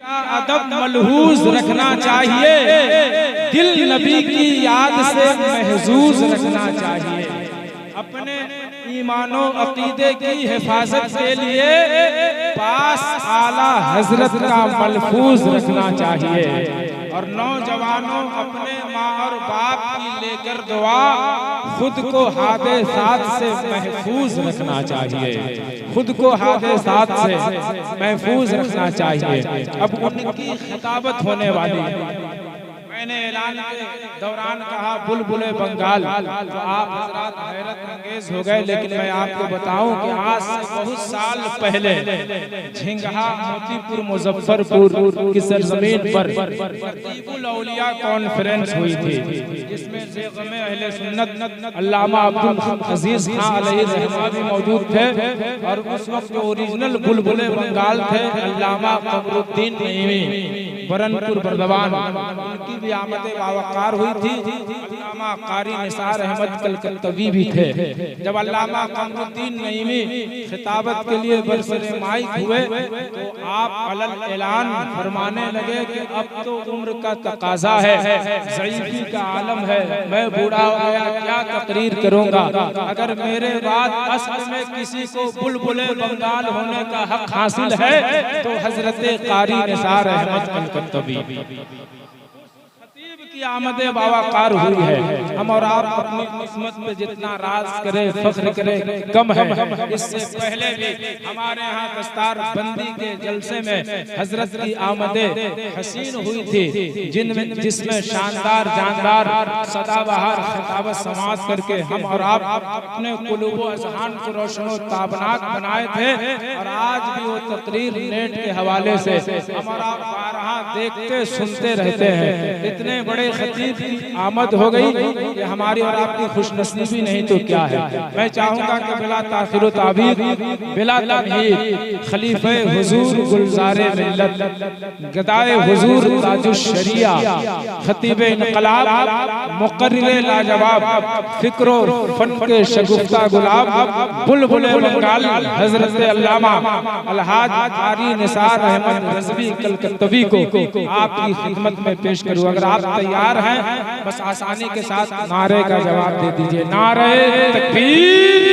का अदब मलहूज रखना चाहिए, दिल नबी की याद से महजूज रखना चाहिए। अपने ईमानो अकीदे की हिफाजत के लिए पास आला हजरत का मलफूज रखना चाहिए। और नौजवानों अपने माँ और बाप की लेकर दुआ खुद को हादे साथ से महफूज रखना चाहिए, खुद को हादे साथ से महफूज रखना चाहिए। अब उनकी खिताबत होने वाली, मैंने ऐलान के दौरान कहा बुलबुले बंगाल, तो आप हजरात हैरत अंगेज हो गए। लेकिन मैं आपको बताऊं कि आज से बहुत साल पहले झिंगहा मोतीपुर मुजफ्फरपुर की सरजमीन पर तरतीबुल औलिया कॉन्फ्रेंस हुई थी, जिसमें ज़ेग़मे अहले सुन्नत अल्लामा अब्दुल अजीज खान अलैहि रहमा भी मौजूद थे। और उस वक्त जो ओरिजिनल बुलबुले बंगाल थे अल्लामा कमरुद्दीन नईमी बरनपुर बर्दवान, उनकी भी आमद बावकार हुई थी। अल्लामा कारी निसार अहमद कलकत्तवी भी थे। जब अल्लामा कमरुद्दीन नईमी खिताबत के लिए बरसरे माइक हुए तो आप अलल ऐलान फरमाने लगे कि अब तो उम्र का तकाजा है, ज़ईफ़ी का आलम है, मैं बूढ़ा हो गया, क्या तकरीर करूंगा। अगर मेरे बाद असल में किसी को बुलबुले बंगाल होने का हक हासिल है तो हजरत कारी निसार अहमद कलकत्तवी की आमद बावकार हुई है। हम और आप अपनी किस्मत पे जितना राज करे फख्र करे कम है। इससे पहले भी हमारे यहाँ दस्तार बंदी के जलसे में हजरत की आमद हसीन हुई थी, जिसमें शानदार जानदार सदाबहार खिताबत समाज करके हम और आप अपने कुलूब व अज़हान को रोशन व ताबनाक बनाए थे। और आज भी वो तकरीर नेट के हवाले से हम और आप बारहा देखते सुनते रहते हैं। इतने बड़े खतीब की आमद हो गई कि हमारी और आपकी खुशनसीबी नहीं तो क्या है। मैं चाहूंगा कि बिला ताखिर ताबीर बिला तमहीद खलीफे हुजूर गुलजारे मिल्लत गदाए हुजूर ताजुश शरिया खतीब इनकलाब मुकर्रिर लाजवाब फिक्रो फन के शगुफ्ता गुलाब बुलबुले बंगाल हजरत अल्लामा अलहाज कारी निसार अहमद रज़वी कलकत्तवी को आपकी खिदमत में पेश करूं। अगर आप तैयार हैं बस आसानी के साथ नारे का जवाब दे दीजिए। नारे तकबीर,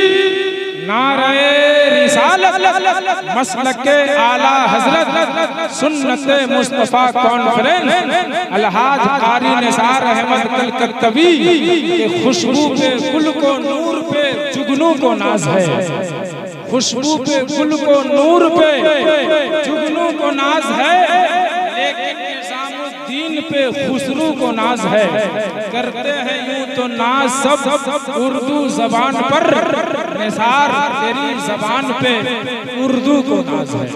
नारे रिसालत, मसलक के आला हजरत सुन्नत मुस्तफा कॉन्फ्रेंस अलहाज कारी निसार अहमद कलकत्तवी के खुशबू पे गुल को नूर पे जुगनू को नाज है, खुशबू पे गुल को नूर पे जुगनू को नाज है, लेकिन दीन पे खुसरू को नाज है। करते हैं यूं तो नाज सब उर्दू जबान पर, निसार तेरी जबान पे उर्दू को नाज है।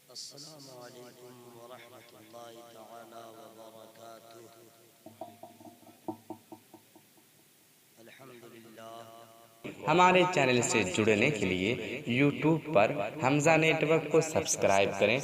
अस्सलामु अलैकुम व रहमतुल्लाहि तआला व बरकातुहू। अल्हम्दुलिल्लाह। हमारे चैनल से जुड़ने के लिए YouTube पर हमजा नेटवर्क को सब्सक्राइब करें।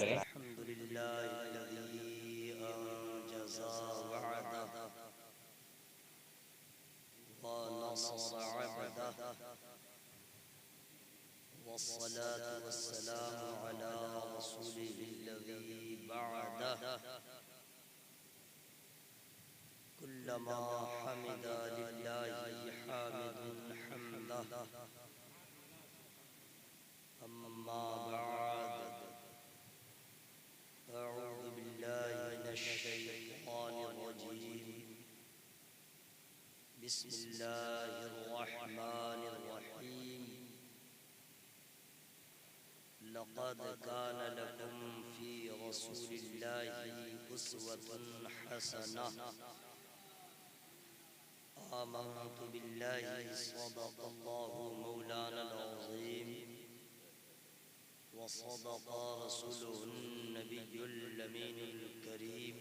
कुल्लमा हमिदा लिल्लाहि हामिदुन हम्दा अम्मा बअद अऊज़ु बिल्लाहि मिनश शैतानिर रजीम बिस्मिल्लाहिर रहमानिर रहीम लक़द कान लकुम फ़ी रसूलिल्लाहि उस्वतुन हसनह आमन्तु बिल्लाहि सदक़ल्लाहु मौलानल अज़ीम व सदक़ रसूलुहुन नबियुल अमीनुल करीम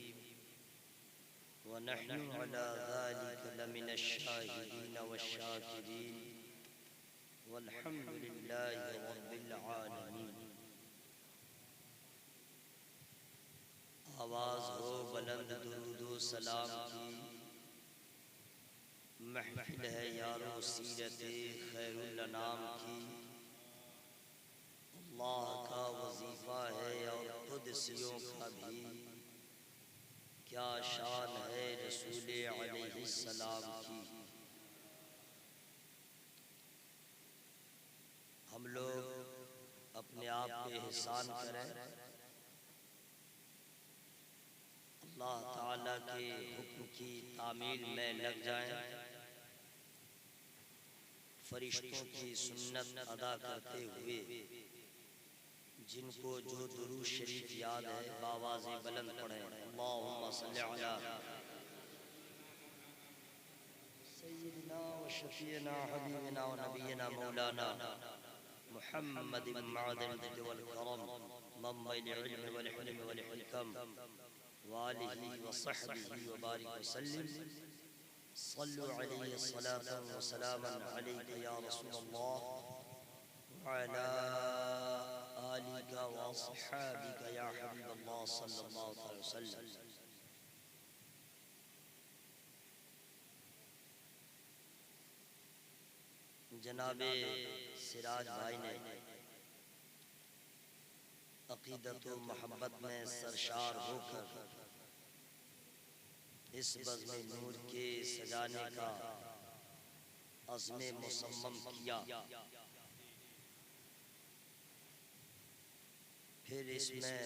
व नहनु अला ज़ालिका लमिनश शाहिदीन वश्शाकिरीन वल्हम्दुलिल्लाहि रब्बिल आलमीन। आवाज़ हो बुलंद दुरूद सलाम की महफिल है यारो सीरत खैरुल अनाम की, अल्लाह का वजीफा है और कुदसियों का भी, क्या शान है रसूल अलैहिस्सलाम की। हम लोग अपने आप पे एहसान करें, अल्लाह ताला के हुक्म की तामील में लग जाएं, फरिश्तों की सुन्नत अदा करते हुए जिनको जो दुरूद शरीफ याद है बावाज़े बुलंद पढ़ें। अल्लाहुम्मा सल्ली अला सय्यिदिना व शफीना हबीबिना व नबीना मौलाना मुहम्मद मअदन वल करम मम्मल इल्म वल हिल्म वल हिकम व आलिहि व सहबिहि व बारिक व सल्लिम। सल्लु अलैहि सलातन व सलामन अलैका या रसूलल्लाह व अला आलिका व अस्हाबिका या हबीबल्लाह सल्लल्लाहु अलैहि वसल्लम। जनाबे सिराज भाई ने अक़ीदत व मोहब्बत में सरशार होकर इस बज़्म नूर के सजाने का अज़्म मुसम्मम किया। फिर इसमें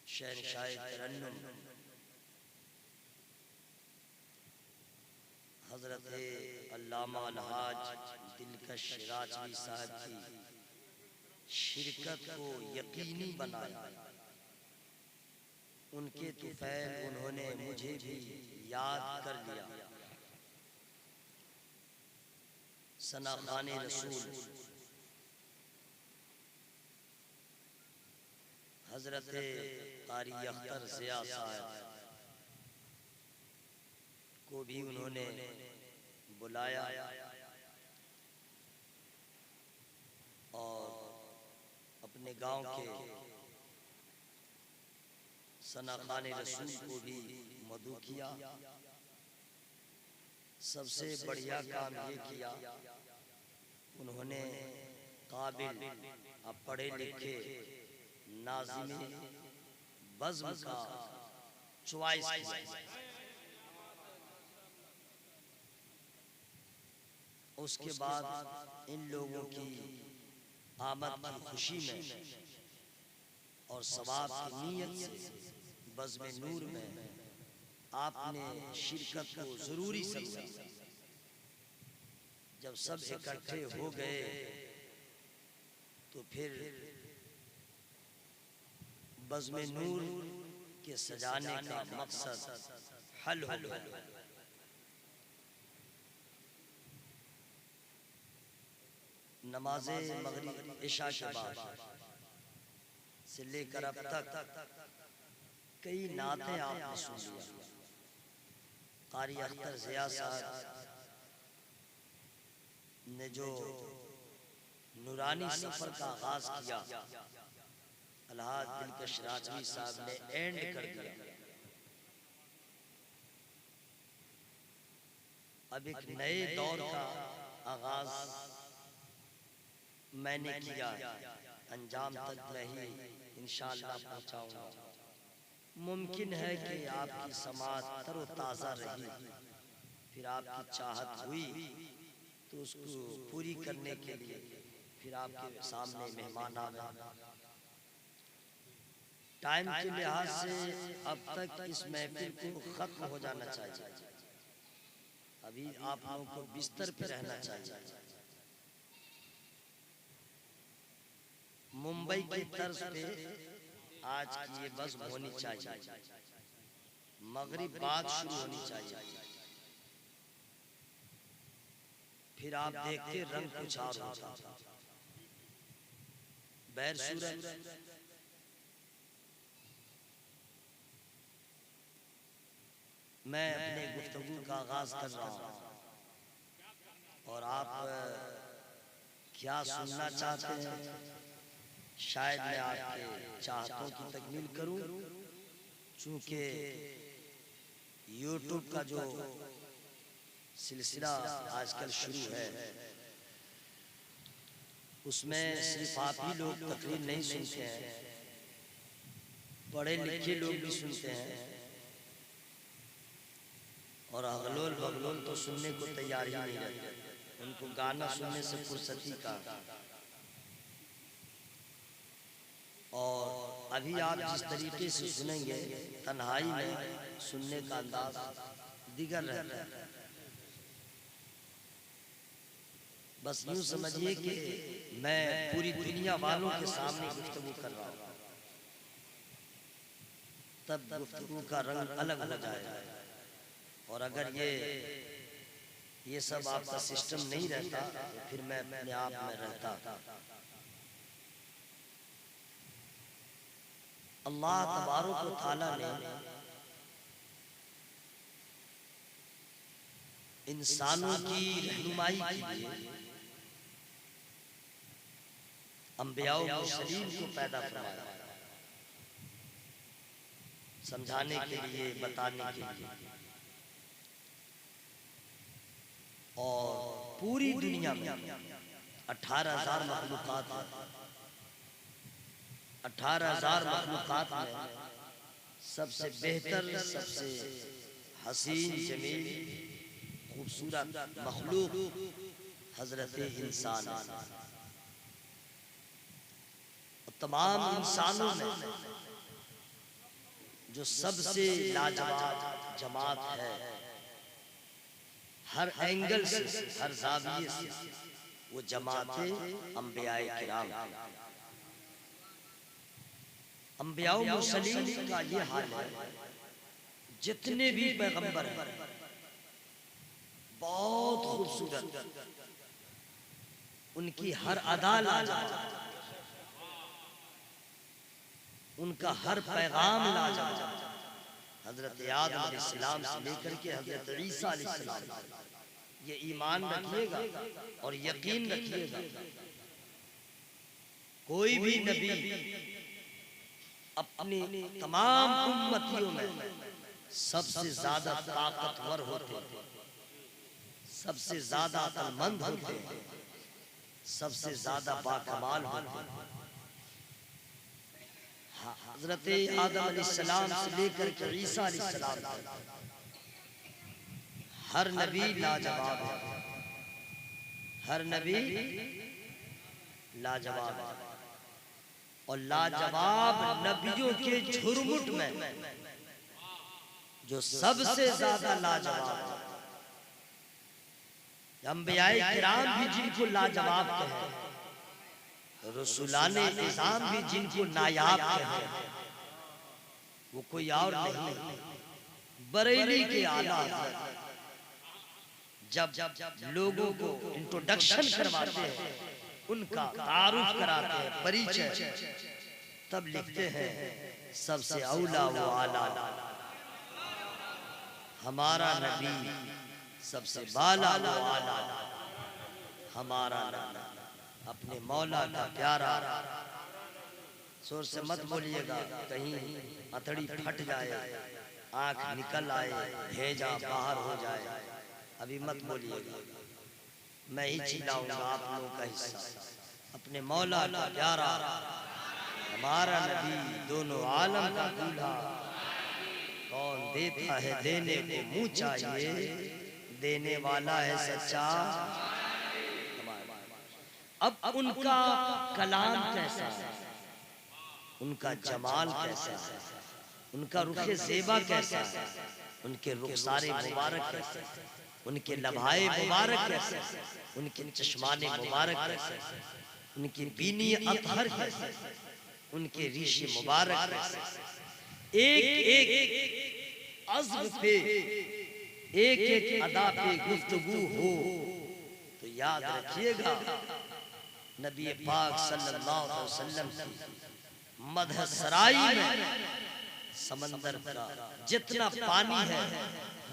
शहंशाह तरन्नुम हज़रत अल्लामा अलहाज दिलकश राजवी साहब की शिरकत को यकीनी बनाया। उनके तुफ़ैल उन्होंने मुझे भी याद कर लिया। सनाख़ाने रसूल हज़रत कारी अख्तर ज़िया साहब को भी उन्होंने बुलाया और अपने गांव के सनाख़ाने रसूल को भी मदऊ किया। सबसे बढ़िया काम ये किया, उन्होंने काबिल अब पढ़े लिखे नाज़िम बज़्म का चॉइस किया। उसके बाद इन लोगों की आमद की खुशी में और सवाब की नीयत से बज़्म नूर में आपने शिरकत को ज़रूरी समझा। जब सब इकट्ठे हो गए तो फिर बज़्म नूर के सजाने का मकसद हल हो गया। नमाज़े मगरिब इशा के बाद से लेकर अब तक कई नातें आपने सुन लिया। कारी अख्तर ज़िया साहब ने जो नूरानी सफ़र का आगाज़ किया, अलहाज दिलकश राजवी साहब ने एंड कर दिया। अब एक नए दौर का आगाज़ मैंने किया, अंजाम तक मैं ही इंशाअल्लाह पहुंचाऊंगा। मुमकिन है कि आपकी समात तरोताज़ा रही, फिर आपकी चाहत हुई तो उसको पूरी करने के लिए फिर आपके सामने मेहमान आ गए। टाइम के लिहाज से अब तक इस महफिल को खत्म हो जाना चाहिए। अभी आप लोगों को बिस्तर पे रहना चाहिए। मुंबई की तर्ज पे आज की ये बज़्म होनी चाहिए, मगरिब बाद शुरू होनी चाहिए। फिर आप देखते रंग कुछ और होता। बैर सूरज मैं अपने गुफ्तगू का आगाज कर रहा हूँ और आप क्या सुनना चाहते हैं शायद मैं आपके चाहतों की तकमील करूं। चूंकि YouTube का जो सिलसिला आजकल शुरू है, उसमें सिर्फ आप ही लोग तकरीर नहीं सुनते हैं, पढ़े लिखे लोग भी सुनते हैं और अगलोल बगलोल तो सुनने को तैयार ही नहीं रहते। उनको गाना सुनने से फुर्सती का। और अभी आप जिस तरीके से सुनेंगे तन्हाई में सुनने का अंदाज दिगर रहता है। बस यूं समझिए कि मैं पूरी दुनिया वालों के सामने गुफ्तगू कर रहा हूँ, तब गुफ्तगू का रंग अलग हो जाएगा। और अगर ये सब आपका सिस्टम नहीं रहता तो फिर मैं अपने आप में रहता। अल्लाह तबारक व तआला ने इंसानों की रहनुमाई के लिए अंबिया व मुरसलीन को पैदा फरमाया, समझाने के लिए, बताने के लिए। और पूरी दुनिया में 18,000 मखलूकात हैं। 18,000 मखलूकात में सबसे बेहतर, सबसे हसीन, जमील, खूबसूरत मखलूक हजरत इंसान है। तमाम इंसानों में जो सबसे लाजवाब जमात है, हर एंगल से, हर जाविये से, वो जमात अंबियाए किराम। अंबिया व मुरसलीन का ये हाल है, जितने भी पैगंबर हैं बहुत खूबसूरत, उनकी हर अदा लाजवाब, उनका हर पैगाम लाजवाब। हजरत आदम अलैहिस्सलाम से लेकर के हजरत ईसा अलैहिस्सलाम, ये ईमान रखिएगा और यकीन रखिएगा, कोई भी नबी अपनी तमाम उम्मतियों में सबसे ज्यादा ताकतवर होते हैं, सबसे ज्यादा अक्लमंद होते हैं, सबसे ज्यादा बाकमाल होते हैं। हजरत आदम अलैहिस्सलाम से लेकर के ईसा अलैहिस्सलाम हर नबी लाजवाब है, हर नबी लाजवाब है। और लाजवाब नबियों के झुरमुट में जो सबसे ज्यादा लाजवाब है, अंबियाए किराम भी जिनको लाजवाब कहते हैं, रसूलाने निज़ाम भी जिनको नायाब कहते हैं, वो कोई और नहीं, बरेली के आला जब लोगों को इंट्रोडक्शन करवाते हैं, उनका तारुफ कराते हैं, परिचय, तब लिखते हैं सबसे औला वो आला हमारा नबी, सबसे बाला वो आला हमारा नबी, अपने मौला का प्यारा। जोर से मत बोलिएगा, कहीं अतड़ी फट जाए, आंख निकल आए, भेजा बाहर हो जाए, अभी मत बोलिएगा, मैं ही चिल्लाऊंगा आप लोगों का हिस्सा। अपने मौला का प्यारा हमारा नबी, दोनों आलम का दूल्हा, कौन देता है देने को मुँह चाहिए, देने वाला है सच्चा। अब उनका कलाम कैसा है, उनका जमाल कैसा है, उनका रुखे ज़ेबा कैसा है, उनके रुखसारे मुबारक कैसे, उनके लम्हाए मुबारक कैसे, उनके चश्माने मुबारक कैसे, उनकी बीनी अतहर कैसे, उनके रीशे मुबारक कैसे, एक एक अज़्म पे, एक एक अदा पे गुफ्तगू हो तो याद रखिएगा नबी पाक सल्लल्लाहु अलैहि वसल्लम की मदह सराई में समंदर का जितना पानी है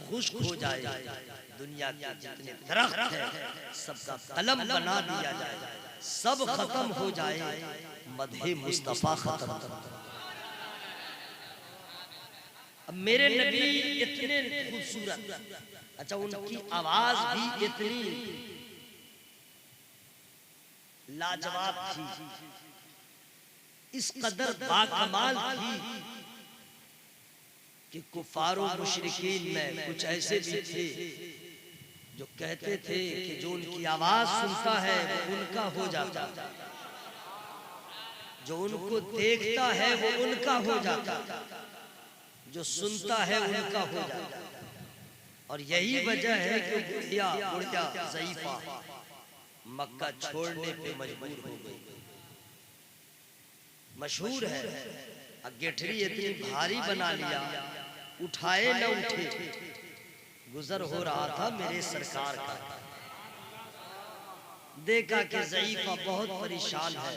खुश्क हो जाए, दुनिया के जितने दरख्त हैं सबका कलम बना दिया जाए, सब खत्म हो जाए, मदह मुस्तफा खत्म। अब मेरे नबी इतने खूबसूरत, अच्छा उनकी आवाज भी इतनी लाजवाब थी, इस कदर बाकमाल थी कि कुफारो मुशरिकीन में कुछ ऐसे भी थे जो कहते थे कि जो उनकी आवाज सुनता है वो उनका हो जाता, जो उनको देखता है वो उनका हो जाता, जो सुनता है उनका हो जाता। और यही वजह है कि बुढ़िया बुढ़िया ज़ईफा मक्का छोड़ने पे मजबूर हो गई। मशहूर है, गेठरी इतनी भारी बना लिया, उठाए न उठे। गुजर हो रहा था मेरे सरकार का, देखा कि ज़ईफा बहुत परेशान है।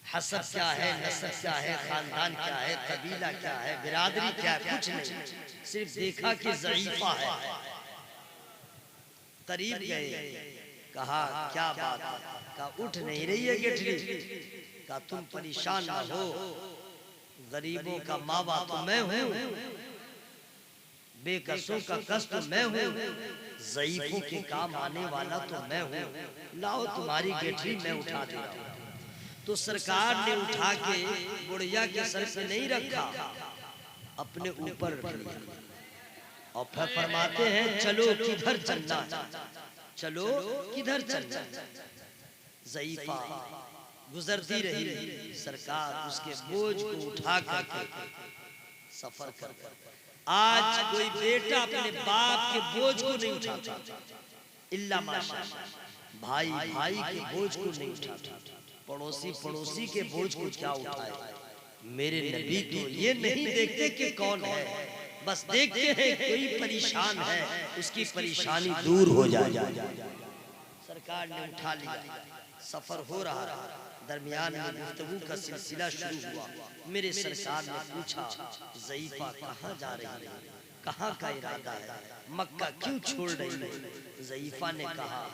हसब क्या है, नसब क्या है, खानदान क्या है, कबीला क्या है, बिरादरी क्या है, कुछ नहीं, सिर्फ देखा कि ज़ईफा है। करीब गए, कहा क्या बात है, कहा उठ नहीं रही है गेठरी, कहा तुम परेशान ना हो, गरीबों का माँ बाप तो मैं हूँ, बेकसों का कष्ट तो मैं हूँ, ज़ईफों के काम आने वाला तो मैं हूँ, लाओ तुम्हारी गेठरी मैं उठा दे रहा हूँ। तो सरकार ने उठा के बुढ़िया के सर पे नहीं रखा, अपने ऊपर रख लिया और फिर फरमाते हैं चलो किधर चलना, चलो किधर चलना। ज़ईफा गुजरती रही, सरकार उसके बोझ को उठा करके सफर कर। आज कोई बेटा अपने बाप के बोझ को नहीं उठाता, इल्ला माशाअल्लाह, भाई भाई के बोझ को नहीं उठाता, पड़ोसी पड़ोसी के बोझ को क्या उठाए। मेरे नबी तो ये नहीं देखते कि कौन है, बस देखते हैं कोई परेशान है उसकी परेशानी दूर हो जाए। सरकार ने उठा लिया, सफर हो रहा था, दरमियान में गुफ्तगू का सिलसिला शुरू हुआ। मेरे सरकार ने पूछा ज़ईफा कहाँ जा रही है, कहाँ का इरादा है, मक्का क्यों छोड़ रही है। ज़ईफा ने कहा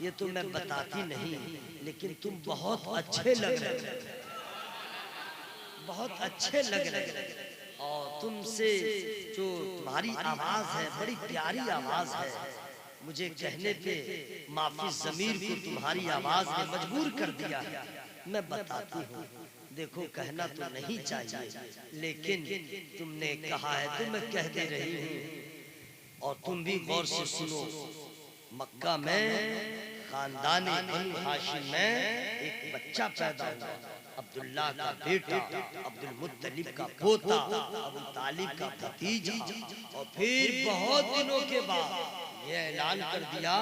ये तो मैं बताती नहीं, लेकिन तुम बहुत अच्छे लग रहे, बहुत अच्छे लग रहे, और तुमसे जो तुम्हारी आवाज है बड़ी प्यारी आवाज है, मुझे कहने पे माफी ज़मीर को तुम्हारी आवाज ने मजबूर कर दिया। मैं बताती हूँ, देखो कहना तो नहीं चाहिए, लेकिन तुमने कहा है तो मैं कह दे रही हूँ, और तुम भी गौर से सुनो। मक्का में खानदानी बनु हाशिम में एक बच्चा पैदा हुआ, अब्दुल्ला का बेटा, अब्दुल मुत्तलिब का पोता, अबू तालिब का भतीजा। और फिर बहुत दिनों के बाद ये ऐलान कर दिया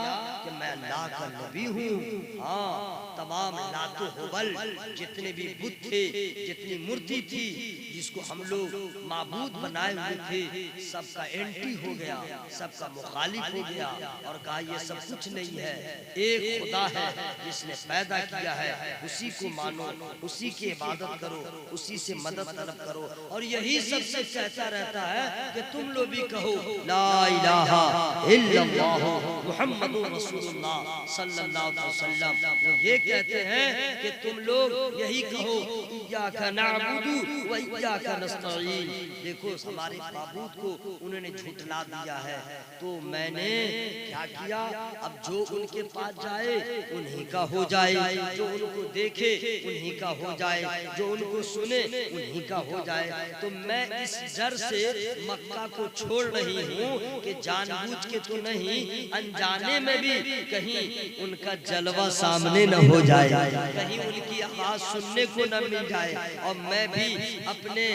कि मैं अल्लाह का नबी हूँ। हाँ, तमाम लातो हुबल जितने भी बुत थे, जितनी मूर्ति थी जिसको हम लोग माबूद बनाए हुए थे, सबका एंटी हो गया, सबका मुखालिफ हो गया और कहा ये सब कुछ नहीं है, एक खुदा है जिसने पैदा किया है, उसी को मानो, उसी की इबादत करो, उसी से मदद तलब करो। और यही सबसे कहता रहता है कि तुम लोग भी कहो ला इलाहा इल्लल्लाह मुहम्मदुर रसूलुल्लाह सल्लल्लाहु अलैहि वसल्लम। वो ये कहते हैं कि तुम लोग यही कहो इय्याका नअबुदु व इय्याका नस्तईन। देखो हमारे माबूद को उन्होंने झुठला दिया है, तो मैंने क्या किया, अब जो उनके पास जाए उन्हीं का हो जाए, जो उनको देखे उन्हीं का हो जाए, जो उनको सुने उन्हीं का हो जाए। तो मैं इस डर से मक्का को छोड़ रही हूँ कि जानबूझ के तो नहीं, अनजाने में भी कहीं उनका जलवा सामने न हो जाए, कहीं उनकी आवाज सुनने को न मिल जाए, और मैं भी अपने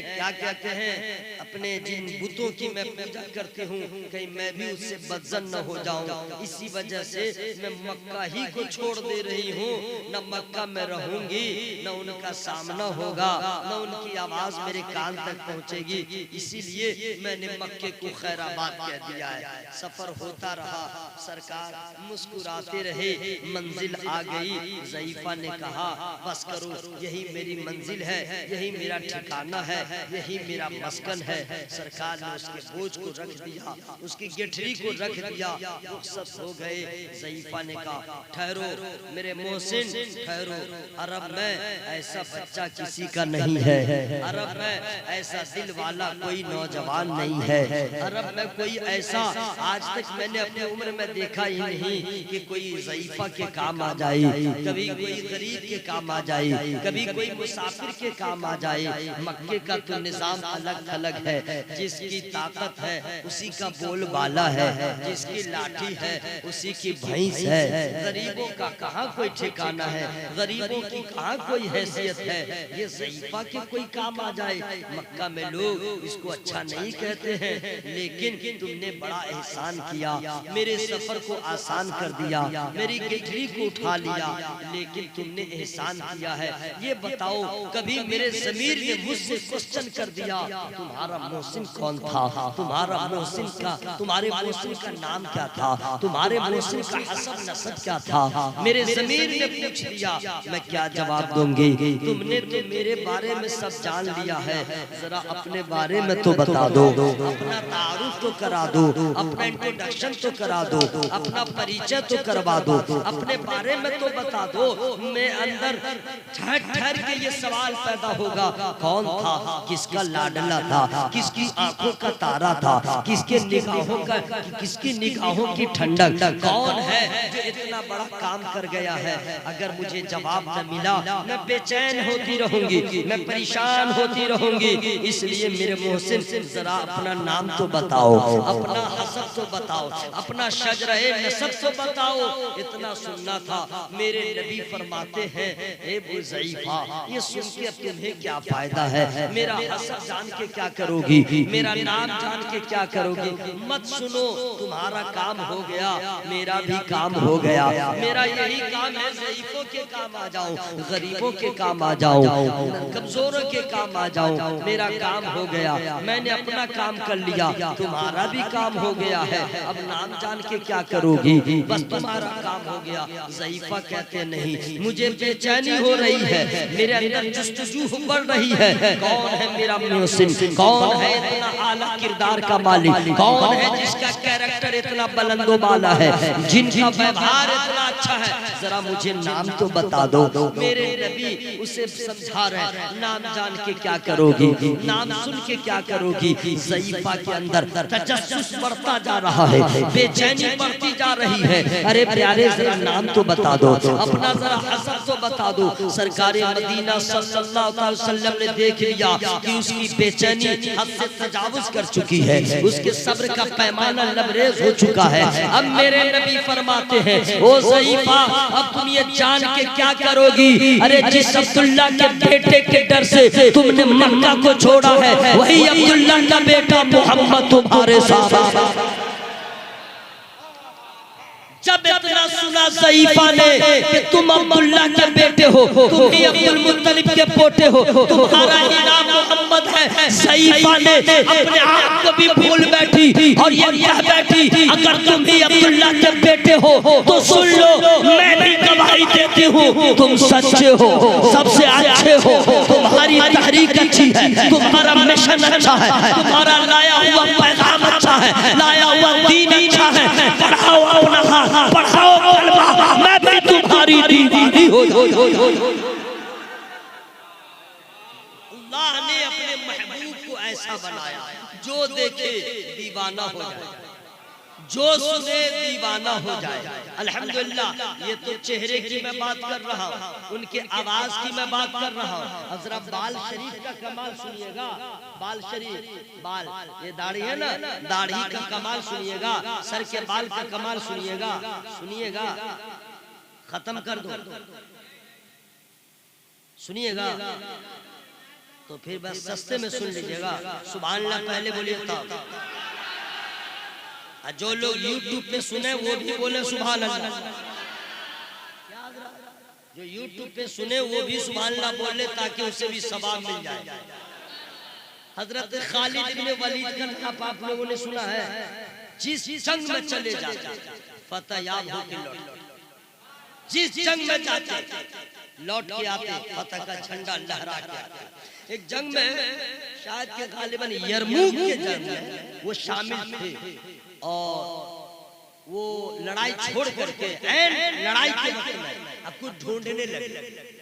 क्या कहते हैं अपने जिन बुतों की मैं पूजा करती हूँ कहीं मैं भी उससे बदजन न हो जाऊं। इसी वजह से मैं मक्का ही को छोड़ दे रही हूँ, न मक्का में रहूंगी, न उनका सामना होगा, न उनकी आवाज मेरे कान तक पहुँचेगी। इसीलिए मैंने मक्के को खैराबाद कह दिया है। सफर होता रहा, सरकार मुस्कुराते रहे, मंजिल आ गई। ज़ईफा ने कहा बस करो, यही मेरी मंजिल है, यही मेरा ठिकाना है, यही मेरा मस्कन है। सरकार ने उसके बोझ को रख दिया, उसकी गेठरी को रख दिया, रुखसत हो गए। ज़ईफा ने कहा ठहरो मेरे मोहसिन, ठहरो, अरब में ऐसा बच्चा किसी का नहीं है। अरब में ऐसा दिल वाला कोई नौजवान नहीं है। अरब में कोई ऐसा आज तक मैंने अपनी उम्र में देखा ही नहीं कि कोई ज़ईफ़ा के काम आ जाए, कभी कोई गरीब के काम आ जाए, कभी कोई मुसाफिर के काम आ जाए। मक्के का तो निज़ाम अलग अलग है। जिसकी ताकत है उसी का बोलबाला है, जिसकी लाठी है उसी की भैंस है। गरीबों का कहाँ कोई ठिकाना है, गरीबों की कहाँ कोई हैसियत है। ये ज़ईफ़ा के कोई काम आ जाए। मक्का में लोग इसको अच्छा नहीं कहते हैं, लेकिन तुमने बड़ा एहसान किया, मेरे सफर को आसान कर दिया, मेरी गिठरी को उठा लिया, लेकिन तुमने एहसान किया है। ये बताओ कभी मेरे ज़मीर ने मुझसे क्वेश्चन कर दिया तुम्हारा मोहसिन कौन था, तुम्हारा मोहसिन का, तुम्हारे मोहसिन का नाम क्या था, तुम्हारे मोहसिन का हसब नसब क्या था। मेरे ज़मीर ने पूछ लिया, मैं क्या जवाब दूंगी। तुमने तो मेरे बारे में सब जान लिया है, जरा अपने बारे में तो बता दो, अपना तारुफ तो करा दो, अपना इंट्रोडक्शन तो करा दो, अपना परिचय तो करवा दो, अपने बारे में तो बता दो। मैं अंदर ठहर के ये सवाल पैदा होगा, कौन था, किसका लाडला था, किसकी आंखों का तारा था, किसके निगाहों का, किसकी निगाहों की ठंडक, कौन है जो इतना बड़ा काम कर गया है। अगर मुझे जवाब न मिला मैं बेचैन होती रहूंगी, मैं परेशान होती रहूंगी। इसलिए मेरे मोहसिन जरा अपना नाम तो बताओ, अपना हसब तो बताओ, अपना शजरे नसब तो बताओ। इतना सुनना था। मेरे नबी फरमाते हैं, ए ज़ईफ़ा, ये सुन के अब तुम्हें क्या फायदा है, मेरा हसब जान के क्या करोगी, मेरा नाम जान के क्या करोगी। मत सुनो, तुम्हारा काम हो गया, मेरा भी काम हो गया। मेरा यही काम है, ज़ईफ़ों के काम आ जाऊं, गरीबों के काम आ जाऊं, कमजोरों के काम आ जाऊं। मेरा काम हो गया, मैंने अपना काम कर लिया, तुम्हारा भी काम हो गया है। अब नाम जान के क्या करोगी, बस तुम्हारा काम हो गया। ज़ईफ़ा कहते नहीं, मुझे बेचैनी हो रही है, मेरे अंदर जुस्तजू बढ़ रही है। कौन है मेरा मोहसिन, कौन है इतना आला किरदार का मालिक, कौन है जिसका कैरेक्टर इतना बुलंदो बाला है, जिनका व्यवहार इतना अच्छा है, जरा मुझे नाम तो बता दो। मेरे नबी उसे समझा रहे, नाम जान के क्या करोगी, नाम सुन के क्या करोगी। ज़ईफ़ा के अंदर तजस्सुस बढ़ता जा रहा है, बेचैनी बढ़ती जा रही है। अरे प्यारे जरा नाम तो बता दो, अपना जरा हसब तो बता दो। सरकारे मदीना सल्लल्लाहु अलैहि वसल्लम ने देख लिया कि उसकी बेचैनी हद से तजावुज कर चुकी है, उसके सब्र का पैमाना लबरेज हो चुका है। अब मेरे नबी फरमाते हैं, ओ ज़ईफ़ा, अब तुम ये जान के क्या करोगी। अरे जिस अब्दुल्ला के बेटे के डर से तुमने मक्का को छोड़ा है, वही अब्दुल्ला का बेटा मोहम्मद तुम्हारे साथ। जब इतना सुना ज़ईफ़ा ने कि तुम अब्दुल्ला के बेटे हो, तुम ही अब्दुल मुत्तलिब के पोते हो, तुम्हारा ही नाम मोहम्मद है। ज़ईफ़ा ने अपने आप को भी भूल बैठी और ये कह बैठी, अगर तुम ही अब्दुल्ला के बेटे हो तो सुन लो, मैं भी गवाही देती हूँ, तुम सच्चे हो, सबसे अच्छे हो, तुम्हारी तहरीक अच्छी है, तुम्हारा मिशन अच्छा है, तुम्हारा लाया हुआ पैगाम अच्छा है, लाया हुआ दीन अच्छा है। पढ़ाओ नहा, पढ़ाओ कलमा, मैं भी तुम्हारी दीदी हो। अल्लाह ने अपने महबूब को ऐसा बनाया, जो देखे दीवाना हो जाए, जो सुने दीवाना हो जाए। अल्हम्दुलिल्लाह, ये तो चेहरे की मैं बात कर रहा हूँ, उनके आवाज की मैं बात कर रहा हूँ। हज़रत बाल शरीफ का कमाल सुनिएगा, बाल शरीफ, बाल, ये दाढ़ी है ना, दाढ़ी का कमाल सुनिएगा, सर के बाल का कमाल सुनिएगा, सुनिएगा, खत्म कर दो, सुनिएगा तो फिर बस सस्ते में सुन लीजिएगा। सुभान अल्लाह पहले बोलिए तब। जो लोग YouTube पे सुने वो भी बोले सुभान अल्लाह, जो YouTube पे सुने वो भी सुभान अल्लाह बोले, ताकि उसे भी सवाब मिल जाए। हजरत खालिद बिन वलीद का नाम आप लोगों ने सुना है, जिस जंग में चले जाते फतह याब होकर लौट, जिस जंग में जाते लौट के आते फतह का झंडा लहरा के आते। एक जंग में शायद के गालिबन यरमूक के जंग में वो शामिल थे, और वो लड़ाई छोड़ करके लड़ाई के वक्त में अब कुछ ढूंढने लगे,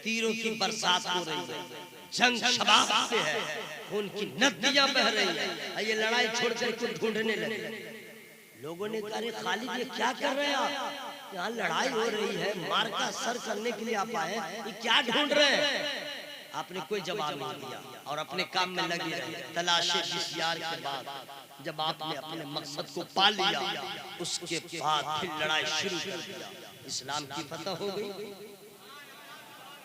तीरों की बरसात हो रही है, जंग शबाब से है, उनकी नदियां बह रही है, ये लड़ाई छोड़कर कुछ ढूंढने लगे। लोगों ने कहा अरे खालिद ये क्या कर रहे हैं आप, यहाँ लड़ाई हो रही है, मार का सर करने के लिए आप आए, ये क्या ढूंढ रहे हैं? आपने कोई जवाब नहीं दिया और अपने काम में लगे रहे। तलाशे बिस्यार के बाद जब आपने अपने मकसद को पा लिया, उसके बाद फिर लड़ाई शुरू कर दिया। इस्लाम की फतह हो गई,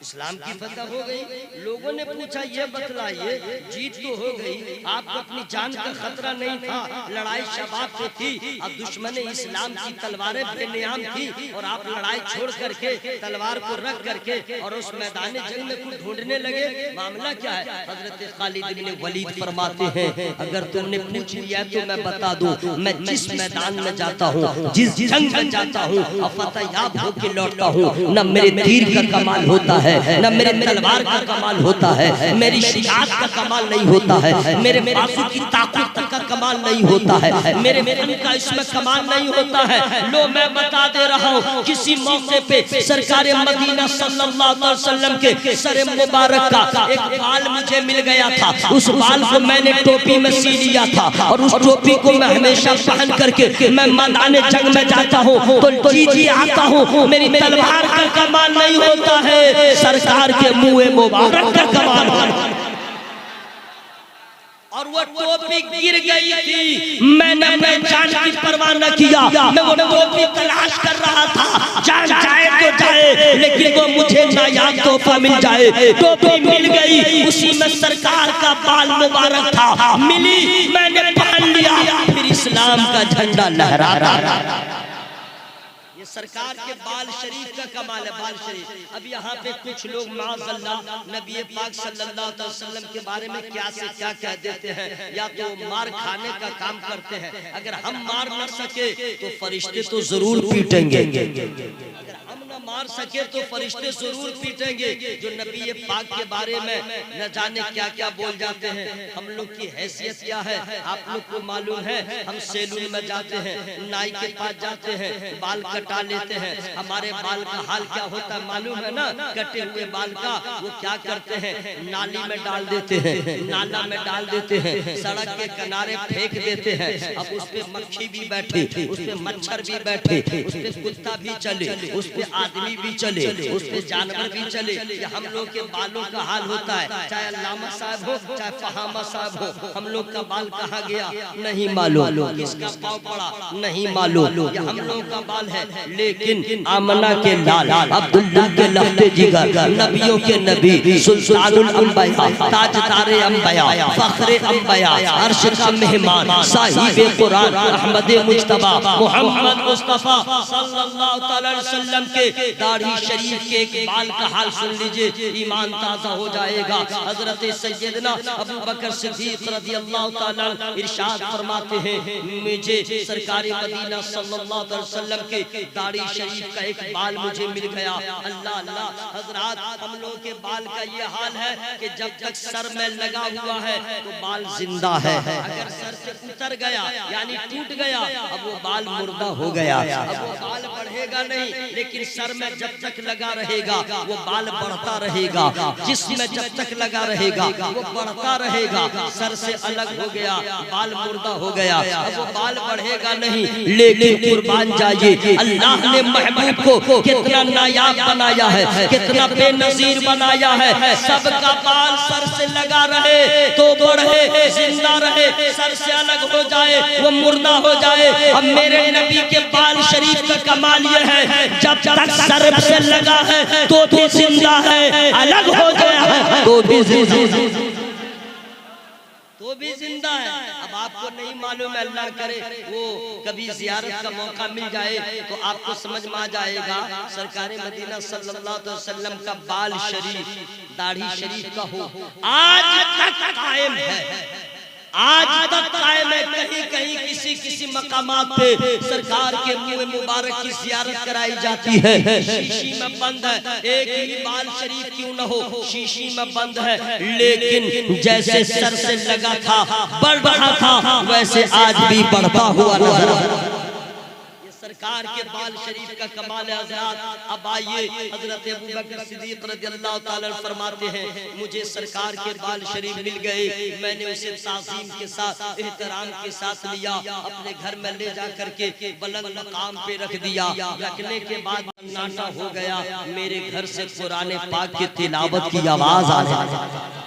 इस्लाम की फतह हो गई। लोगों ने पूछा ये बतलाइए, जीत तो हो गई, आपको अपनी जान का खतरा नहीं था, लड़ाई शबाब पे थी, अब दुश्मन इस्लाम की तलवारें बेनियाम थी और आप लड़ाई छोड़ करके तलवार को रख करके और उस मैदान जंग में कुछ ढूंढने लगे, मामला क्या है? हजरत खालिद इब्न वलीद फरमाते हैं अगर तुमने पूछ लिया तो मैं बता दूं, मैं जिस मैदान में जाता हूँ, जिस जंग में जाता हूँ, फतहयाब होके लौटता हूँ, न मेरे तीर का कमाल होता है, न मेरे तलवार का कमाल होता है, मेरी शिजात का कमाल नहीं होता है, मेरे बाजू की ताकत का कमाल नहीं होता है, मेरे फन का इसमें कमाल नहीं होता है। लो मैं बता दे रहा हूँ, किसी मौके पे सरकार मदीना सल्लल्लाहु अलैहि वसल्लम के सर मुबारक का एक बाल मुझे मिल गया था, उस बाल को मैंने टोपी में सी लिया था और उस टोपी को मैं हमेशा पहन करके मैं मैदान जंग में जाता हूँ तो जी आता हूँ, मेरी तलवार का कमाल नहीं होता है, सरकार के मुँह मुबारक का कमाल। और वो टोपी गिर गई थी, मैंने अपने जान की परवाह न किया, मैं वो टोपी तलाश कर रहा था, जान जाए तो जाए लेकिन वो मुझे नायाब तोहफा मिल जाए। टोपी मिल गई, उसी में सरकार का बाल मुबारक था, मिली, मैंने पहन लिया, फिर इस्लाम का झंडा लहरा रहा। सरकार के बाल शरीफ का कमाल है, बाल शरीफ। अब यहाँ पे कुछ लोग माज़अल्लाह नबी पाक सल्लल्लाहु अलैहि वसल्लम के बारे में क्या से क्या कह देते हैं, या तो मार खाने का काम करते हैं, अगर हम मार न सके तो फरिश्ते तो जरूर पीटेंगे, अगर हम न मार सके तो फरिश्ते जरूर पीटेंगे। जो नबी पाक के बारे में न जाने क्या क्या बोल जाते हैं। हम लोग की हैसियत क्या है आप लोग को मालूम है, हम सैलून में जाते हैं, नाई के पास जाते हैं, बाल कटा लेते हैं, हमारे बाल का हाल क्या होता है मालूम है ना? कटे हुए बाल का वो क्या करते हैं, नाली में डाल देते हैं, नाला में डाल देते हैं, सड़क के किनारे फेंक देते हैं। अब उस पे मक्खी भी बैठे, उस पे मच्छर भी बैठे, उस पे कुत्ता भी चले, उस पे आदमी भी चले, उस पे जानवर भी चले। ये हम लोग के बालों का हाल होता है, चाहे अल्लामा साहब हो चाहे फहामा साहब हो, हम लोग का बाल कहाँ गया नहीं मालूम, किसका पाँव पड़ा नहीं मालूम, ये हम लोग का बाल है। लेकिन आमना के लाल अब्दुल्ला के लफ्ते जिगर, नबियों के नबी, सुल्तानुल अंबिया, ताजदारे अंबिया, फखरे अंबिया, अर्श का मेहमान, साहिबे कुरान, अहमद मुज्तबा, मोहम्मद मुस्तफा सल्लल्लाहु अलैहि वसल्लम के दाढ़ी शरीफ के एक बाल का हाल सुन लीजिए, ईमान ताजा हो जाएगा। हजरत सैयदना अबू बकर सिद्दीक रज़ियल्लाहु ताला इरशाद फरमाते हैं, मुझे सरकार मदीना सल्लल्लाहु अलैहि वसल्लम के दाढ़ी शरीफ का एक बाल मुझे मिल गया। अल्लाह अल्लाह हजरात, हम लोग के बाल का ये हाल है कि जब तक सर में लगा हुआ है तो बाल जिंदा है, अगर सर से उतर गया यानी टूट गया अब वो बाल मुर्दा हो गया, अब वो बाल बढ़ेगा नहीं, लेकिन सर में जब तक लगा रहेगा वो बाल बढ़ता रहेगा, जिसमें जब तक लगा रहेगा वो बढ़ता रहेगा। सर से अलग हो गया बाल मुर्दा हो गया, अब वो बाल बढ़ेगा नहीं। लेकिन कुर्बान जाइए, अल्लाह ने महबूब को कितना नायाब बनाया है, कितना बेनजीर बनाया है। सबका बाल सर से लगा रहे तो बढ़े, जिंदा रहे, सर से अलग हो जाए वो मुर्दा हो जाए। अब मेरे नबी के बाल शरीफ का कमाल ये है, जब तक सर से लगा है तो भी जिंदा है, अलग हो गया है तो भी जिंदा है। अब आपको नहीं मालूम है, अल्लाह करे वो कभी जियारत का मौका मिल जाए तो आपको समझ में आ जाएगा। सरकार मदीना सल्लल्लाहु अलैहि वसल्लम का बाल शरीफ, दाढ़ी शरीफ का हो आज तक कायम है, आज तक कायम है। कहीं कहीं किसी किसी मकामात पे सरकार के मुँह मुबारक की जियारत कराई जाती है, शीशी में बंद है, एक ही बाल शरीफ क्यों न हो शीशी में बंद है, लेकिन जैसे सर से लगा था बढ़ रहा था वैसे आज भी बढ़ता हुआ नजर। सरकार के बाल शरीफ का कमाल है हज़रात। अब आइए हज़रत अबू बकर सिद्दीक़ रज़ियल्लाहु ताला अन्हु फरमाते हैं, मुझे सरकार के बाल शरीफ मिल गए, मैंने उसे ताज़ीम के साथ एहतराम के साथ लिया, अपने घर में ले जा करके बुलंद मकाम पे रख दिया। रखने के बाद नाटा हो गया, मेरे घर से कुरान पाक की तिलावत की आवाज आने लगी।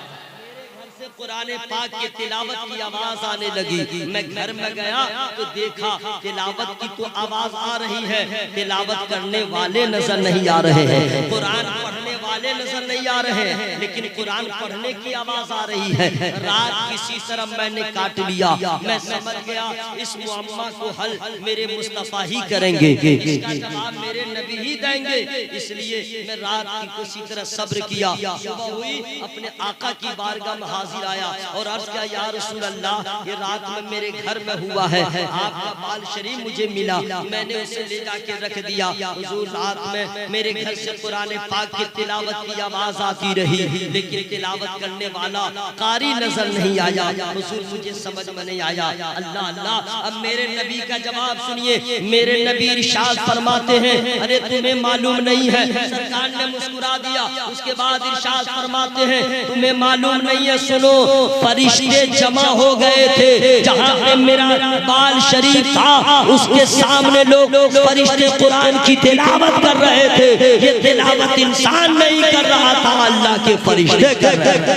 कुरान पाक की तिलावत की आवाज आने लगी। मैं घर में गया तो देखा तिलावत की तो आवाज आ रही है, तिलावत करने वाले नजर नहीं आ रहे हैं, कुरान पढ़ने वाले नजर नहीं आ रहे हैं, लेकिन कुरान पढ़ने की आवाज आ रही है। रात किसी तरह मैंने काट लिया। मैं समझ गया इस मुअम्मा को हल मेरे मुस्तफा ही करेंगे, इसका जवाब मेरे नबी ही देंगे। इसलिए मैं रात की किसी तरह सब्र किया। सुबह हुई, अपने आका की बारगाह में हाजिर आया और अर्ज किया, या रसूल अल्लाह, ये रात में मेरे घर में हुआ है, आपका बाल शरीफ मुझे मिला, मैंने उसे ले जाके रख दिया। हुजूर, रात में मेरे घर से कुरान पाक की तिलावत की आवाज आती रही, लेकिन तिलावत करने वाला कारी नजर नहीं आया। हुजूर, मुझे समझ में नहीं आया। अल्लाह अल्लाह, अब मेरे नबी का जवाब सुनिए। मेरे नबी इरशाद फरमाते हैं, अरे तुम्हें मालूम नहीं है। सरकार ने मुस्कुरा दिया। उसके बाद इरशाद फरमाते हैं, तुम्हें मालूम नहीं है, सुनो, फरिश्ते जमा हो गए थे जहाँ पे मेरा बाल शरीफ था, उसके सामने लोग फरिश्ते कुरान की तिलावत कर रहे थे। ये तिलावत इंसान नहीं कर रहा था, अल्लाह के फरिश्ते कर रहे थे।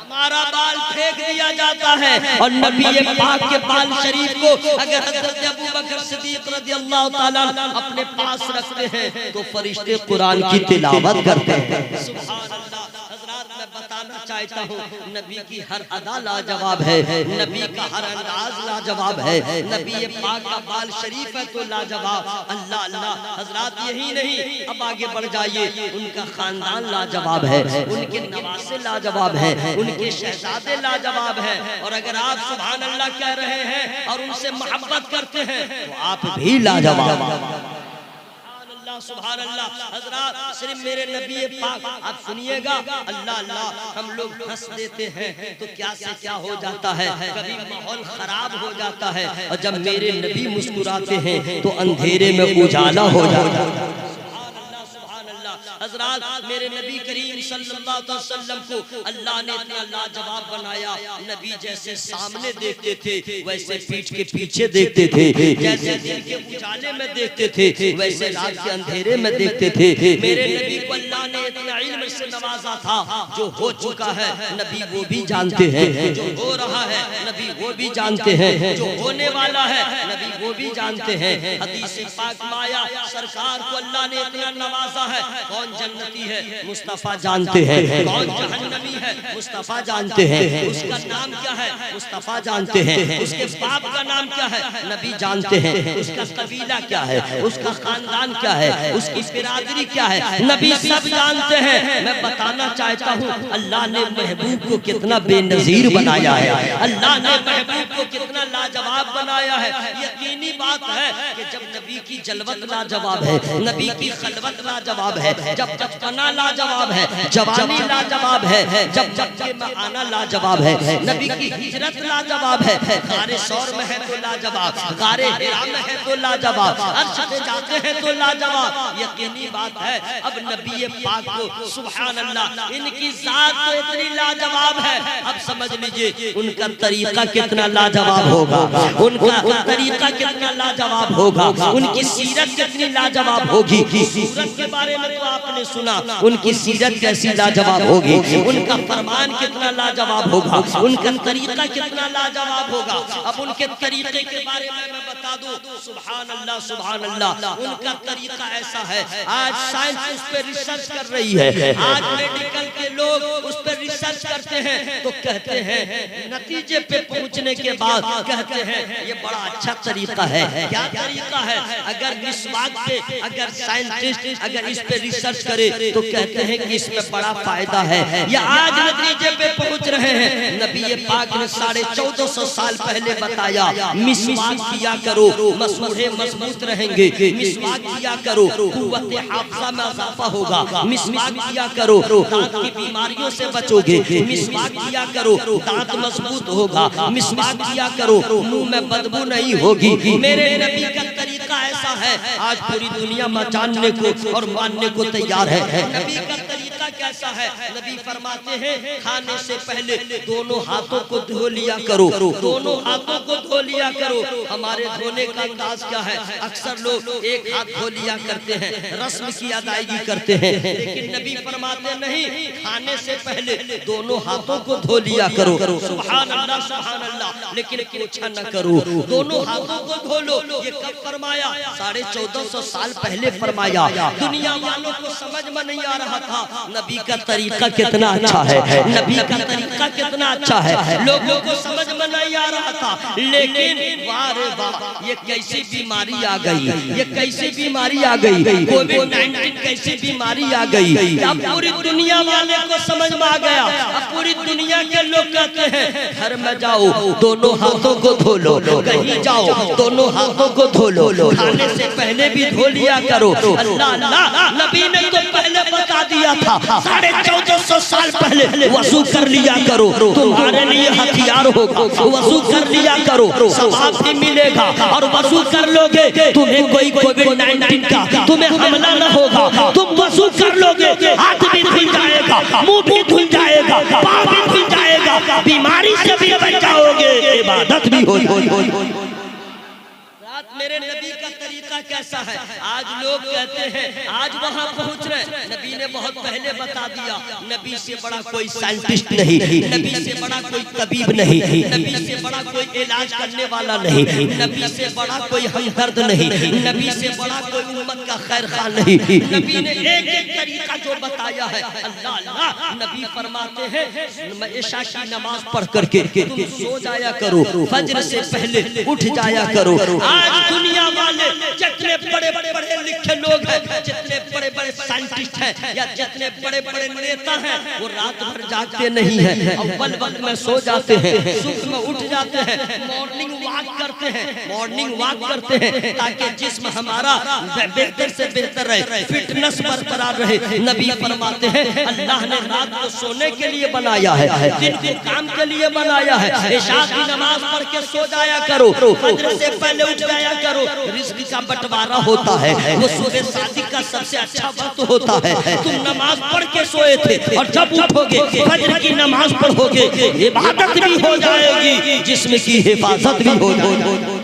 हमारा बाल फेंक दिया जाता है और नबी पाक के बाल शरीफ को अगर हज़रत अबू बकर सिद्दीक़ रज़ियल्लाहु ताला अपने पास रखते हैं तो फरिश्ते कुरान की तिलावत करते हैं। सुभान अल्लाह। हज़रात, मैं बताना चाहता हूँ, नबी की हर अदा लाजवाब है, नबी का हर अंदाज लाजवाब है, नबी पाक का बाल शरीफ है तो लाजवाब। अल्लाह अल्लाह। हज़रात, यही नहीं, अब आगे बढ़ जाइए, उनका खानदान लाजवाब है, उनके नवासे लाजवाब है, उनके शहजादे लाजवाब है। और अगर आप सुभान अल्लाह कह रहे हैं और उनसे मोहब्बत करते हैं तो आप भी लाजवाब। सुभान अल्लाह। हज़रात, सिर्फ मेरे नबी पाक, आप सुनिएगा, अल्लाह अल्लाह, हम लोग हंस देते हैं तो क्या से क्या हो जाता है, कभी माहौल खराब हो जाता है, और जब मेरे नबी मुस्कुराते हैं तो अंधेरे में उजाला हो जाता है। हज़रात, मेरे नबी करीम सल्लल्लाहु अलैहि वसल्लम को अल्लाह ने इतना लाजवाब बनाया। नबी जैसे सामने देखते थे वैसे पीठ के पीछे देखते थे, जैसे दिन के उजाले में देखते थे वैसे रात के अंधेरे में देखते थे। मेरे नबी को अल्लाह ने इतना इल्म से नवाजा था, जो हो चुका है नबी वो भी जानते हैं, जो हो रहा है नबी वो भी जानते हैं, जो होने वाला है नबी वो भी जानते हैं। हदीस पाक में आया, सरकार को अल्लाह ने इतना नवाजा है, कौन जन्नती है मुस्तफा जानते हैं, कौन जहन्नमी है मुस्तफा जानते हैं, उसका नाम क्या है मुस्तफा जानते हैं, उसके बाप का नाम क्या है नबी जानते हैं, उसका कबीला क्या है, उसका खानदान क्या है, उसकी बिरादरी क्या है, नबी सब जानते हैं। मैं बताना चाहता हूँ, अल्लाह ने महबूब को कितना बेनजीर बनाया है, अल्लाह ने महबूब को कितना लाजवाब बनाया है। यकीनी बात है कि जब नबी की जलवत लाजवाब है, नबी की खलवत लाजवाब है, जब बचपना लाजवाब है, जवानी लाजवाब है, जब के में आना लाजवाब है, नबी की हिजरत लाजवाब है, गारे सौर में है तो लाजवाब, गारे हिरा में है तो लाजवाब, अर्श पे जाते हैं तो लाजवाब। यकीनी बात है, अब नबी पाक को सुभान अल्लाह, इनकी जात तो इतनी लाजवाब है, अब समझ लीजिए उनका तरीका कितना लाजवाब होगा, उनका तरीका कितना लाजवाब होगा, उनकी सीरत कितनी लाजवाब होगी। सूरत के बारे में तो आपने सुना, उनकी सीरत कैसी लाजवाब होगी, उनका फरमान कितना लाजवाब होगा, उनका तरीका कितना लाजवाब होगा। अब उनके तरीके के बारे में मैं बता दूं, सुभान अल्लाह सुभान अल्लाह, उनका तरीका ऐसा है, आज साइंस उस पर रिसर्च कर रही है, आज मेडिकल के लोग उस पर रिसर्च करते हैं तो कहते हैं, नतीजे पे पहुंचने के बाद कहते हैं ये बड़ा अच्छा तरीका है। क्या तरीका है? अगर मिसवाक पे अगर साइंटिस्ट अगर इस पे रिसर्च करे तो कहते हैं कि इसमें बड़ा फायदा है। ये आज नतीजे पे पहुंच रहे हैं। नबी पाक ने 1450 साल पहले बताया, मिसवाक किया करो, मसूड़े मजबूत रहेंगे, मिसवाक किया करो, कुव्वत हाफिजा में इजाफा होगा, मिसवाक किया करो, दांत की बीमारियों से बचोगे, मिसवाक किया करो, दांत मजबूत होगा, मिसवाक किया करो, मुंह में बदबू नहीं होगी। मेरे नबी का तरीका तरीका ऐसा है आज पूरी दुनिया में जानने को और मानने को तैयार है। नबी का तरीका कैसा है? नबी फरमाते हैं खाने से पहले दोनों हाथों को धो लिया करो, दोनों हाथों को धो लिया करो। हमारे धोने का अंदाज क्या है? अक्सर लोग एक हाथ धो लिया करते हैं, रस्म की अदायगी करते हैं, लेकिन नबी फरमाते नहीं, खाने से पहले दोनों हाथों को धो लिया करो। सुभान अल्लाह सुभान अल्लाह। लेकिन पोछा न करो, दोनों हाथों को धो लो। ये कब फरमाया? 1450 साल पहले फरमाया। दुनिया वालों को समझ में नहीं आ रहा था नबी का तरीका कितना अच्छा है, नबी का तरीका कितना अच्छा है, लोगों को समझ में नहीं आ रहा था। लेकिन वाह रे वाह, ये कैसी बीमारी आ गई, ये कैसी बीमारी आ गई, कोविड-19 कैसी बीमारी आ गई। अब पूरी दुनिया वाले को समझ में आ गया। अब पूरी दुनिया के लोग कहते हैं घर में जाओ दोनों हाथों को धो लो, कहीं जाओ दोनों हाथों को धो लो, खाने से पहले भी धो लिया करो। अल्लाह अल्लाह, नबी ने तो पहले बता दिया था 1450 साल पहले वजू कर लिया करो, तुम्हारे लिए हथियार होगा। वजू कर लिया करो, सवाब भी मिलेगा, और वजू कर लोगे तुम्हें कोई कोविड-19 का तुम्हें हमला न होगा। तुम वजू कर लोगे, हाथ भी धुल जाएगा, मुंह भी धुल जाएगा, पाँव भी धुल जाएगा, बीमारी से भी बच जाओगे, इबादत भी हो। मेरे नबी का तरीका कैसा है? आज लोग कहते हैं आज वहाँ पहुँच रहे, नबी ने बहुत पहले बता दिया। नबी से बड़ा कोई साइंटिस्ट नहीं, नबी से बड़ा कोई तबीब नहीं, नबी से बड़ा कोई इलाज करने वाला नहीं, नबी से बड़ा कोई हमदर्द नहीं, नबी से बड़ा कोई उम्मत का खैर खा नहीं। नबी ने एक एक तरीका जो बताया है, अल्लाह अल्लाह, नबी फरमाते हैं इशा की नमाज पढ़ करके तुम सो जाया करो, फज्र से पहले उठ जाया करो। आज दुनिया वाले जितने बड़े बड़े पढ़े लिखे लोग हैं, जितने बड़े बड़े साइंटिस्ट हैं, या जितने बड़े बड़े नेता हैं, वो रात भर जागते नहीं हैं, अव्वल वक्त में सो जाते हैं, सुबह में उठ जाते हैं, मॉर्निंग वॉक करते हैं, मॉर्निंग वॉक करते हैं ताकि जिस्म हमारा बेहतर से बेहतर रहे, फिटनेस बरकरार रहे। नबी फरमाते हैं अल्लाह ने रात को सोने के लिए बनाया है, दिन को काम के लिए बनाया है। इशा की नमाज पढ़ के सो जाया करो, फज्र से पहले उठ जाया करो। रिस्क का बंटवारा होता है, वो सुबह शादी का सबसे अच्छा वक्त होता है। तुम नमाज पढ़ के सोए थे, और जब उठोगे फज्र की नमाज पढ़ोगे, इबादत भी हो जाएगी, जिस्म की हिफाजत भी हो जाएगी,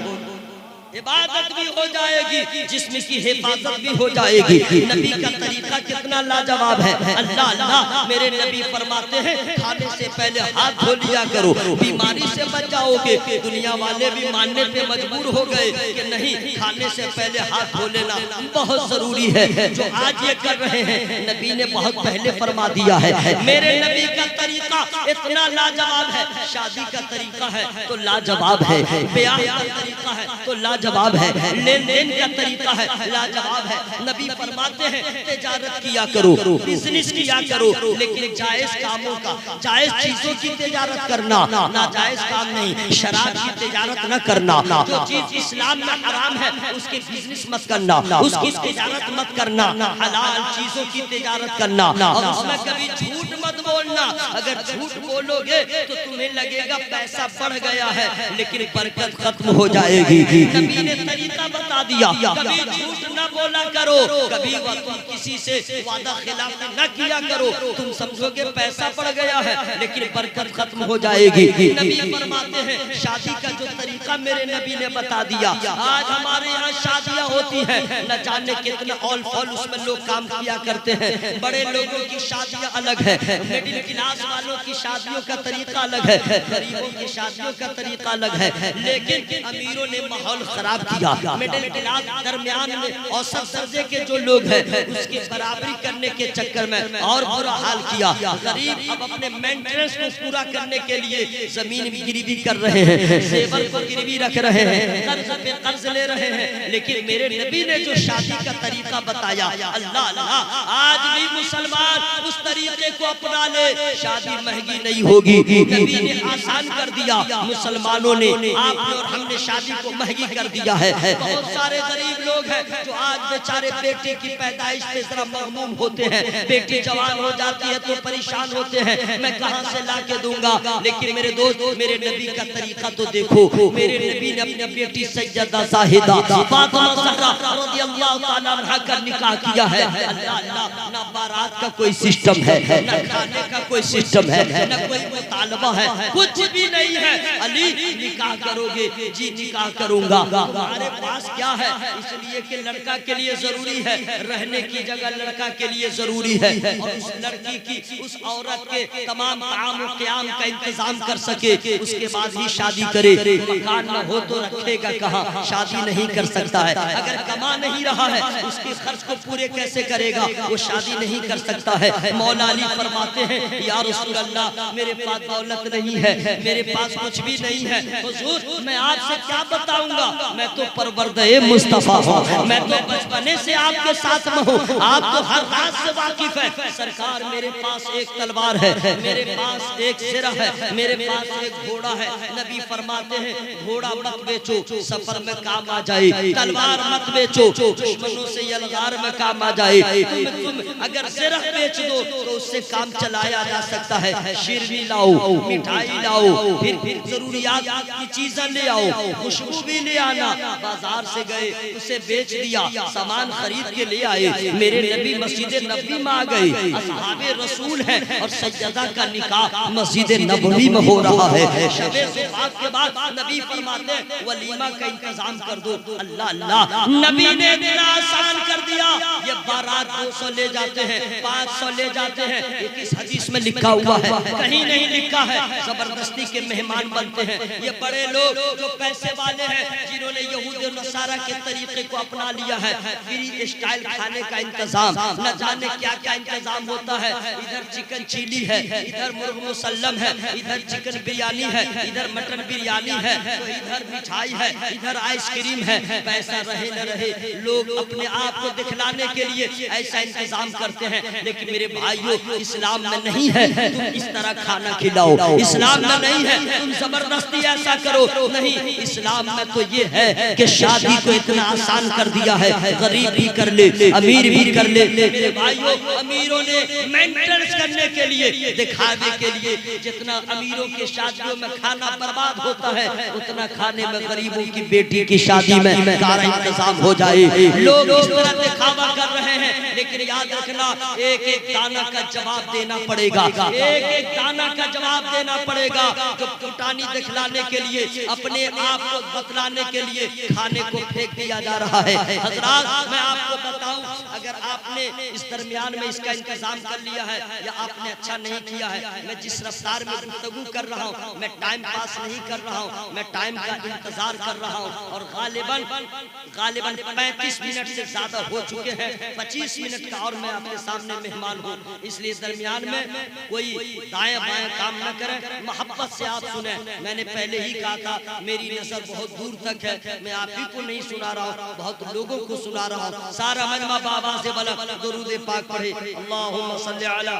इबादत भी हो जाएगी, जिस्म की हिफाजत भी हो जाएगी। नबी का तरीका कितना लाजवाब है। अल्लाह अल्लाह, मेरे नबी फरमाते हैं खाने से पहले हाथ धो लिया करो, बीमारी से बच जाओगे। दुनिया वाले भी मानने पे मजबूर हो गए कि नहीं, खाने से पहले हाथ धो लेना बहुत जरूरी है। जो आज ये कर रहे हैं, नबी ने बहुत पहले फरमा दिया है। मेरे नबी का तरीका इतना लाजवाब है। शादी का तरीका है तो लाजवाब है, ब्याह का तरीका है तो लाजवाब है, लेन देन का तरीका है लाजवाब है। नबी फरमाते हैं तिजारत किया करो, बिजनेस किया करो, लेकिन जायज कामों का, जायज चीजों की तिजारत करना, नाजायज काम नहीं। शराब की तिजारत न करना, जो चीज इस्लाम में हराम है उसकी बिजनेस मत करना, उसकी तिजारत मत करना। हलाल चीजों की तिजारत करना, और उसमें कभी झूठ मत बोलना। अगर झूठ बोलोगे तो तुम्हें लगेगा पैसा बढ़ गया है, लेकिन बरकत खत्म हो जाएगी। नबी ने तरीका बता दिया, कभी झूठ न बोला करो, कभी तुम किसी से वादा खिलाफ न किया करो। तुम समझोगे पैसा बढ़ गया है, लेकिन बरकत खत्म हो जाएगी। नबी फरमाते हैं शादी का जो तरीका मेरे नबी ने बता दिया। आज हमारे यहाँ शादियाँ होती हैं, न जाने कितने ऑल फॉल उसमें लोग काम किया करते हैं। बड़े लोगों की शादियाँ अलग है, मिडिल क्लास वालों की शादियों का तरीका अलग है, गरीबों की शादियों का तरीका अलग है। लेकिन अमीरों ने माहौल खराब किया, मिडिल क्लास दरमियान में औसत दर्जे के जो लोग हैं उसकी बराबरी करने के चक्कर में और बुरा हाल किया। गरीब अब अपने मेंटेनेंस को पूरा करने के लिए जमीन गिरवी कर रहे हैं, जेवर को गिरवी रख रहे हैं, कर्ज पे कर्ज ले रहे हैं। लेकिन मेरे नबी ने जो शादी का तरीका बताया, अल्लाह अल्लाह, आज भी मुसलमान उस तरीके को अपना ले, शादी महंगी नहीं होगी। नबी ने आसान कर दिया, मुसलमानों ने, आपने और हमने शादी को महंगी कर दिया है। बहुत सारे गरीब लोग हैं जो आज आज बेचारे बेटी की पैदाइश पे जरा मगमूम होते हैं, बेटी जवान हो जाती है तो परेशान होते हैं, मैं कहां से ला के दूंगा। लेकिन मेरे दोस्त, मेरे नबी का तरीका तो देखो। मेरे नबी ने अपनी बेटी सैयदा ज़ाहिदा फातिमा ज़हरा रज़ियल्लाहु ताला अन्हा का निकाह किया है। अल्लाह अल्लाह, ना बारात का कोई सिस्टम है, ना खाने का कोई सिस्टम है, ना कोई मुतालबा है, कुछ भी नहीं है। अली निकाह करोगे जी, निकाह करूंगा। हमारे पास क्या है, इसलिए कि लड़का के लिए जरूरी है रहने की जगह, लड़का के लिए जरूरी है और उस लड़की की, उस औरत के तमाम ताम और क़याम का इंतजाम कर सके, उसके बाद ही शादी करे। मकान न हो तो रखेगा कहाँ, शादी नहीं कर सकता है। अगर कमा नहीं रहा है, उसके खर्च को पूरे कैसे करेगा, वो शादी नहीं कर सकता है। मौला अली फरमाते हैं, या रसूल अल्लाह, मेरे पास दौलत नहीं है, मेरे पास कुछ भी नहीं है, हुजूर मैं आपसे क्या बताऊंगा, मैं तो परवरदे मुस्तफा हूँ, मैं तो बचपने से आपके साथ में हूँ, आप तो हर रात से वाकिफ है। सरकार मेरे पास एक तलवार है, मेरे पास एक सिरा है, मेरे पास एक घोड़ा है। नबी फरमाते हैं, घोड़ा मत बेचो, सफर में काम आ जाए, तलवार मत बेचो, दुश्मनों से यलगार में काम आ जाए। तुम अगर सिरा बेच दो तो उससे काम चलाया जा सकता है। शिरनी लाओ, मिठाई लाओ, फिर जरूरियात की चीजें ले आओ, खुशबू भी ले आना। बाजार से गए, उसे बेच दिया, सामान खरीद के ले आए। मेरे नबी मस्जिद नबवी में आ गए, असहाबे रसूल हैं और सैयदा का निकाह मस्जिद नबवी में हो रहा है। शबे ज़ुफाफ के बाद नबी फरमाते हैं, वलीमा का इंतजाम कर दो। अल्लाह अल्लाह, नबी ने इतना आसान कर दिया। ये बारात 200 ले जाते हैं, 500 ले जाते हैं, ये किस हदीस में लिखा हुआ है? कहीं नहीं लिखा है। जबरदस्ती के मेहमान बनते हैं ये बड़े लोग जो पैसे वाले हैं, जिन्होंने यहूद और नसारा के तरीके को अपना लिया है। फ्री स्टाइल खाने का इंतजाम, न जाने क्या क्या इंतजाम होता है। इधर चिकन चिली है, इधर मुर्ग मुसल्लम है, इधर चिकन बिरयानी है, इधर मटन बिरयानी है, तो इधर मिठाई है, इधर आइसक्रीम है। पैसा रहे न रहे, लोग अपने आप को दिखलाने के लिए ऐसा इंतजाम करते हैं। लेकिन मेरे भाइयों, इस्लाम में नहीं है तुम इस तरह खाना खिलाओ, इस्लाम में नहीं है तुम जबरदस्ती ऐसा करो, नहीं। इस्लाम में तो ये है कि शादी को इतना आसान कर दिया है, गरीब भी कर ले, अमीर भी कर ले। मेरे भाइयों, अमीरों ने मेंटेनेंस करने के लिए, दिखावे के लिए, जितना अमीरों के शादियों में खाना बर्बाद होता है, उतना खाने में गरीबों की बेटी की शादी में सारा इंतजाम हो जाए। लोग इस तरह दिखावा कर रहे हैं, लेकिन याद रखना, एक एक दाना का जवाब देना पड़ेगा, एक एक दाना का जवाब देना पड़ेगा। जो फुटानी दिखलाने के लिए, अपने आप को बतलाने के लिए खाने को फेंक दिया जा रहा है। हजरात, मैं आपको बताऊं, अगर आपने इस दरमियान में इसका इंतजाम कर लिया है या आपने अच्छा नहीं किया है, मैं जिस रफ्तार में गुफ्तगू कर रहा हूँ, मैं टाइम पास नहीं कर रहा हूँ, मैं टाइम का इंतजार कर रहा हूँ। और गालिबन 35 मिनट से ज्यादा हो चुके हैं, 25 मिनट का और मैं आपके सामने मेहमान हूँ। इसलिए दरमियान में कोई दाएं बाएं काम न करें, मोहब्बत से आप सुने। मैंने पहले ही कहा था, मेरी नजर बहुत दूर तक है, मैं आप ही को नहीं सुना रहा हूँ, बहुत लोगों को सुना रहा हूँ। सारा मजमा बाबा से बला दुरूद पाक पढ़े, अल्लाहुम्मा सल्ली अला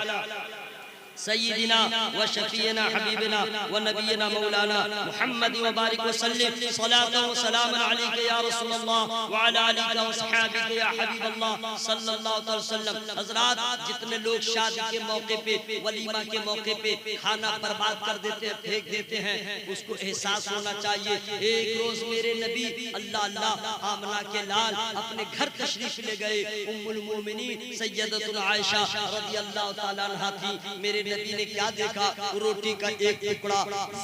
सय्यिदिना व शफीना हबीबना व नबीना मौलाना मुहम्मद व बारिक व सल्लिम सलातो व सलामन अलैका या रसूल अल्लाह व अला आलिका व सहाबिका या हबीब अल्लाह सल्लल्लाहु अलैहि वसल्लम। हजरात, जितने लोग शादी के मौके पे, वलीमा के मौके पे खाना बर्बाद कर देते हैं, फेंक देते हैं, उसको एहसास होना चाहिए। एक रोज मेरे नबी अल्लाह अल्लाह आमना के लाल अपने घर तशरीफ ले गए। उम्मुल मोमिनीन सैयदतुना आयशा रज़ियल्लाहु ताला अन्हा थी। मेरे नबी ने क्या देखा, रोटी का एक टुकड़ा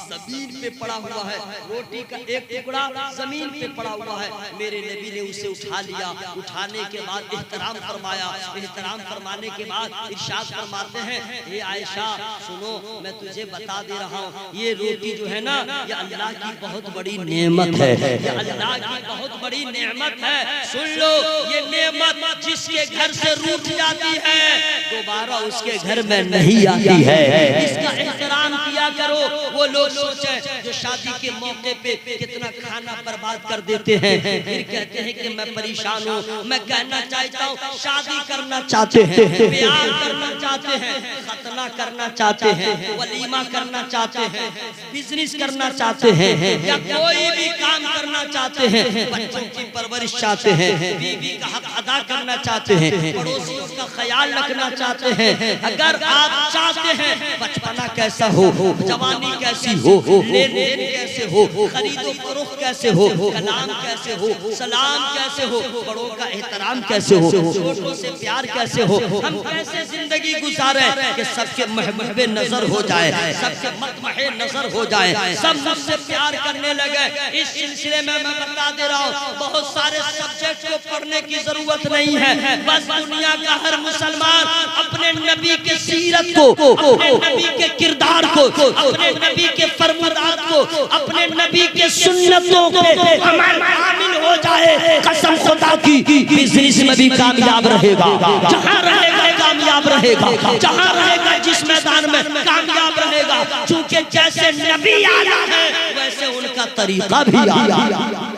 जमीन पे पड़ा हुआ है, रोटी का एक टुकड़ा जमीन पे पड़ा हुआ है। मेरे नबी ने उसे उठा लिया, उठाने के बाद एहतराम फरमाया, एहतराम फरमाने के बाद इरशाद फरमाते हैं, हे आयशा सुनो, मैं तुझे बता दे रहा हूँ, ये रोटी जो है ना, ये अल्लाह की बहुत बड़ी नेमत है, ये अल्लाह की बहुत बड़ी नेमत है। सुन लो, ये नेमत जिसके घर से रूठ जाती है, दोबारा उसके घर में नहीं आती है। इसका एहतराम किया किया करो। वो लोग सोचे जो शादी के मौके पे कितना खाना बर्बाद कर देते हैं, फिर कहते हैं कि मैं परेशान हूँ। मैं कहना चाहता हूँ, शादी करना चाहते हैं, प्यार करना चाहते हैं, खतना करना चाहते हैं, वलीमा करना चाहते हैं, बिजनेस करना चाहते हैं, या कोई भी काम करना चाहते हैं, बच्चों की परवरिश चाहते हैं, बीवी का हक अदा करना चाहते हैं, पड़ोसियों का ख्याल रखना चाहते हैं। अगर आप चाहते हैं बचपना कैसा हो, जवानी कैसी हो, लेन देन कैसे हो, खरीदो फरोख्त कैसे हो, कलाम कैसे हो, सलाम कैसे हो, बड़ों का एहतराम कैसे हो, छोटों से प्यार कैसे हो, हम कैसे जिंदगी गुजारे कि सबके महबूबे नजर हो जाए, सबके मतमहे नजर हो जाए, सब मुझसे प्यार करने लगे। इस सिलसिले में मैं बता दे रहा हूँ, बहुत सारे सब्जेक्ट को पढ़ने की जरूरत नहीं है। बस दुनिया का हर मुसलमान अपने नबी के सीरत को, अपने नबी के किरदार को, अपने नबी के फरमानात को, अपने नबी के सुन्नतों को शामिल हो जाए। कसम खुदा की, बिजनेस में भी कामयाब रहेगा, जहाँ रहेगा कामयाब रहेगा, जहाँ रहेगा जिस मैदान में कामयाब रहेगा। क्योंकि जैसे नबी आया है वैसे उनका तरीका भी आया।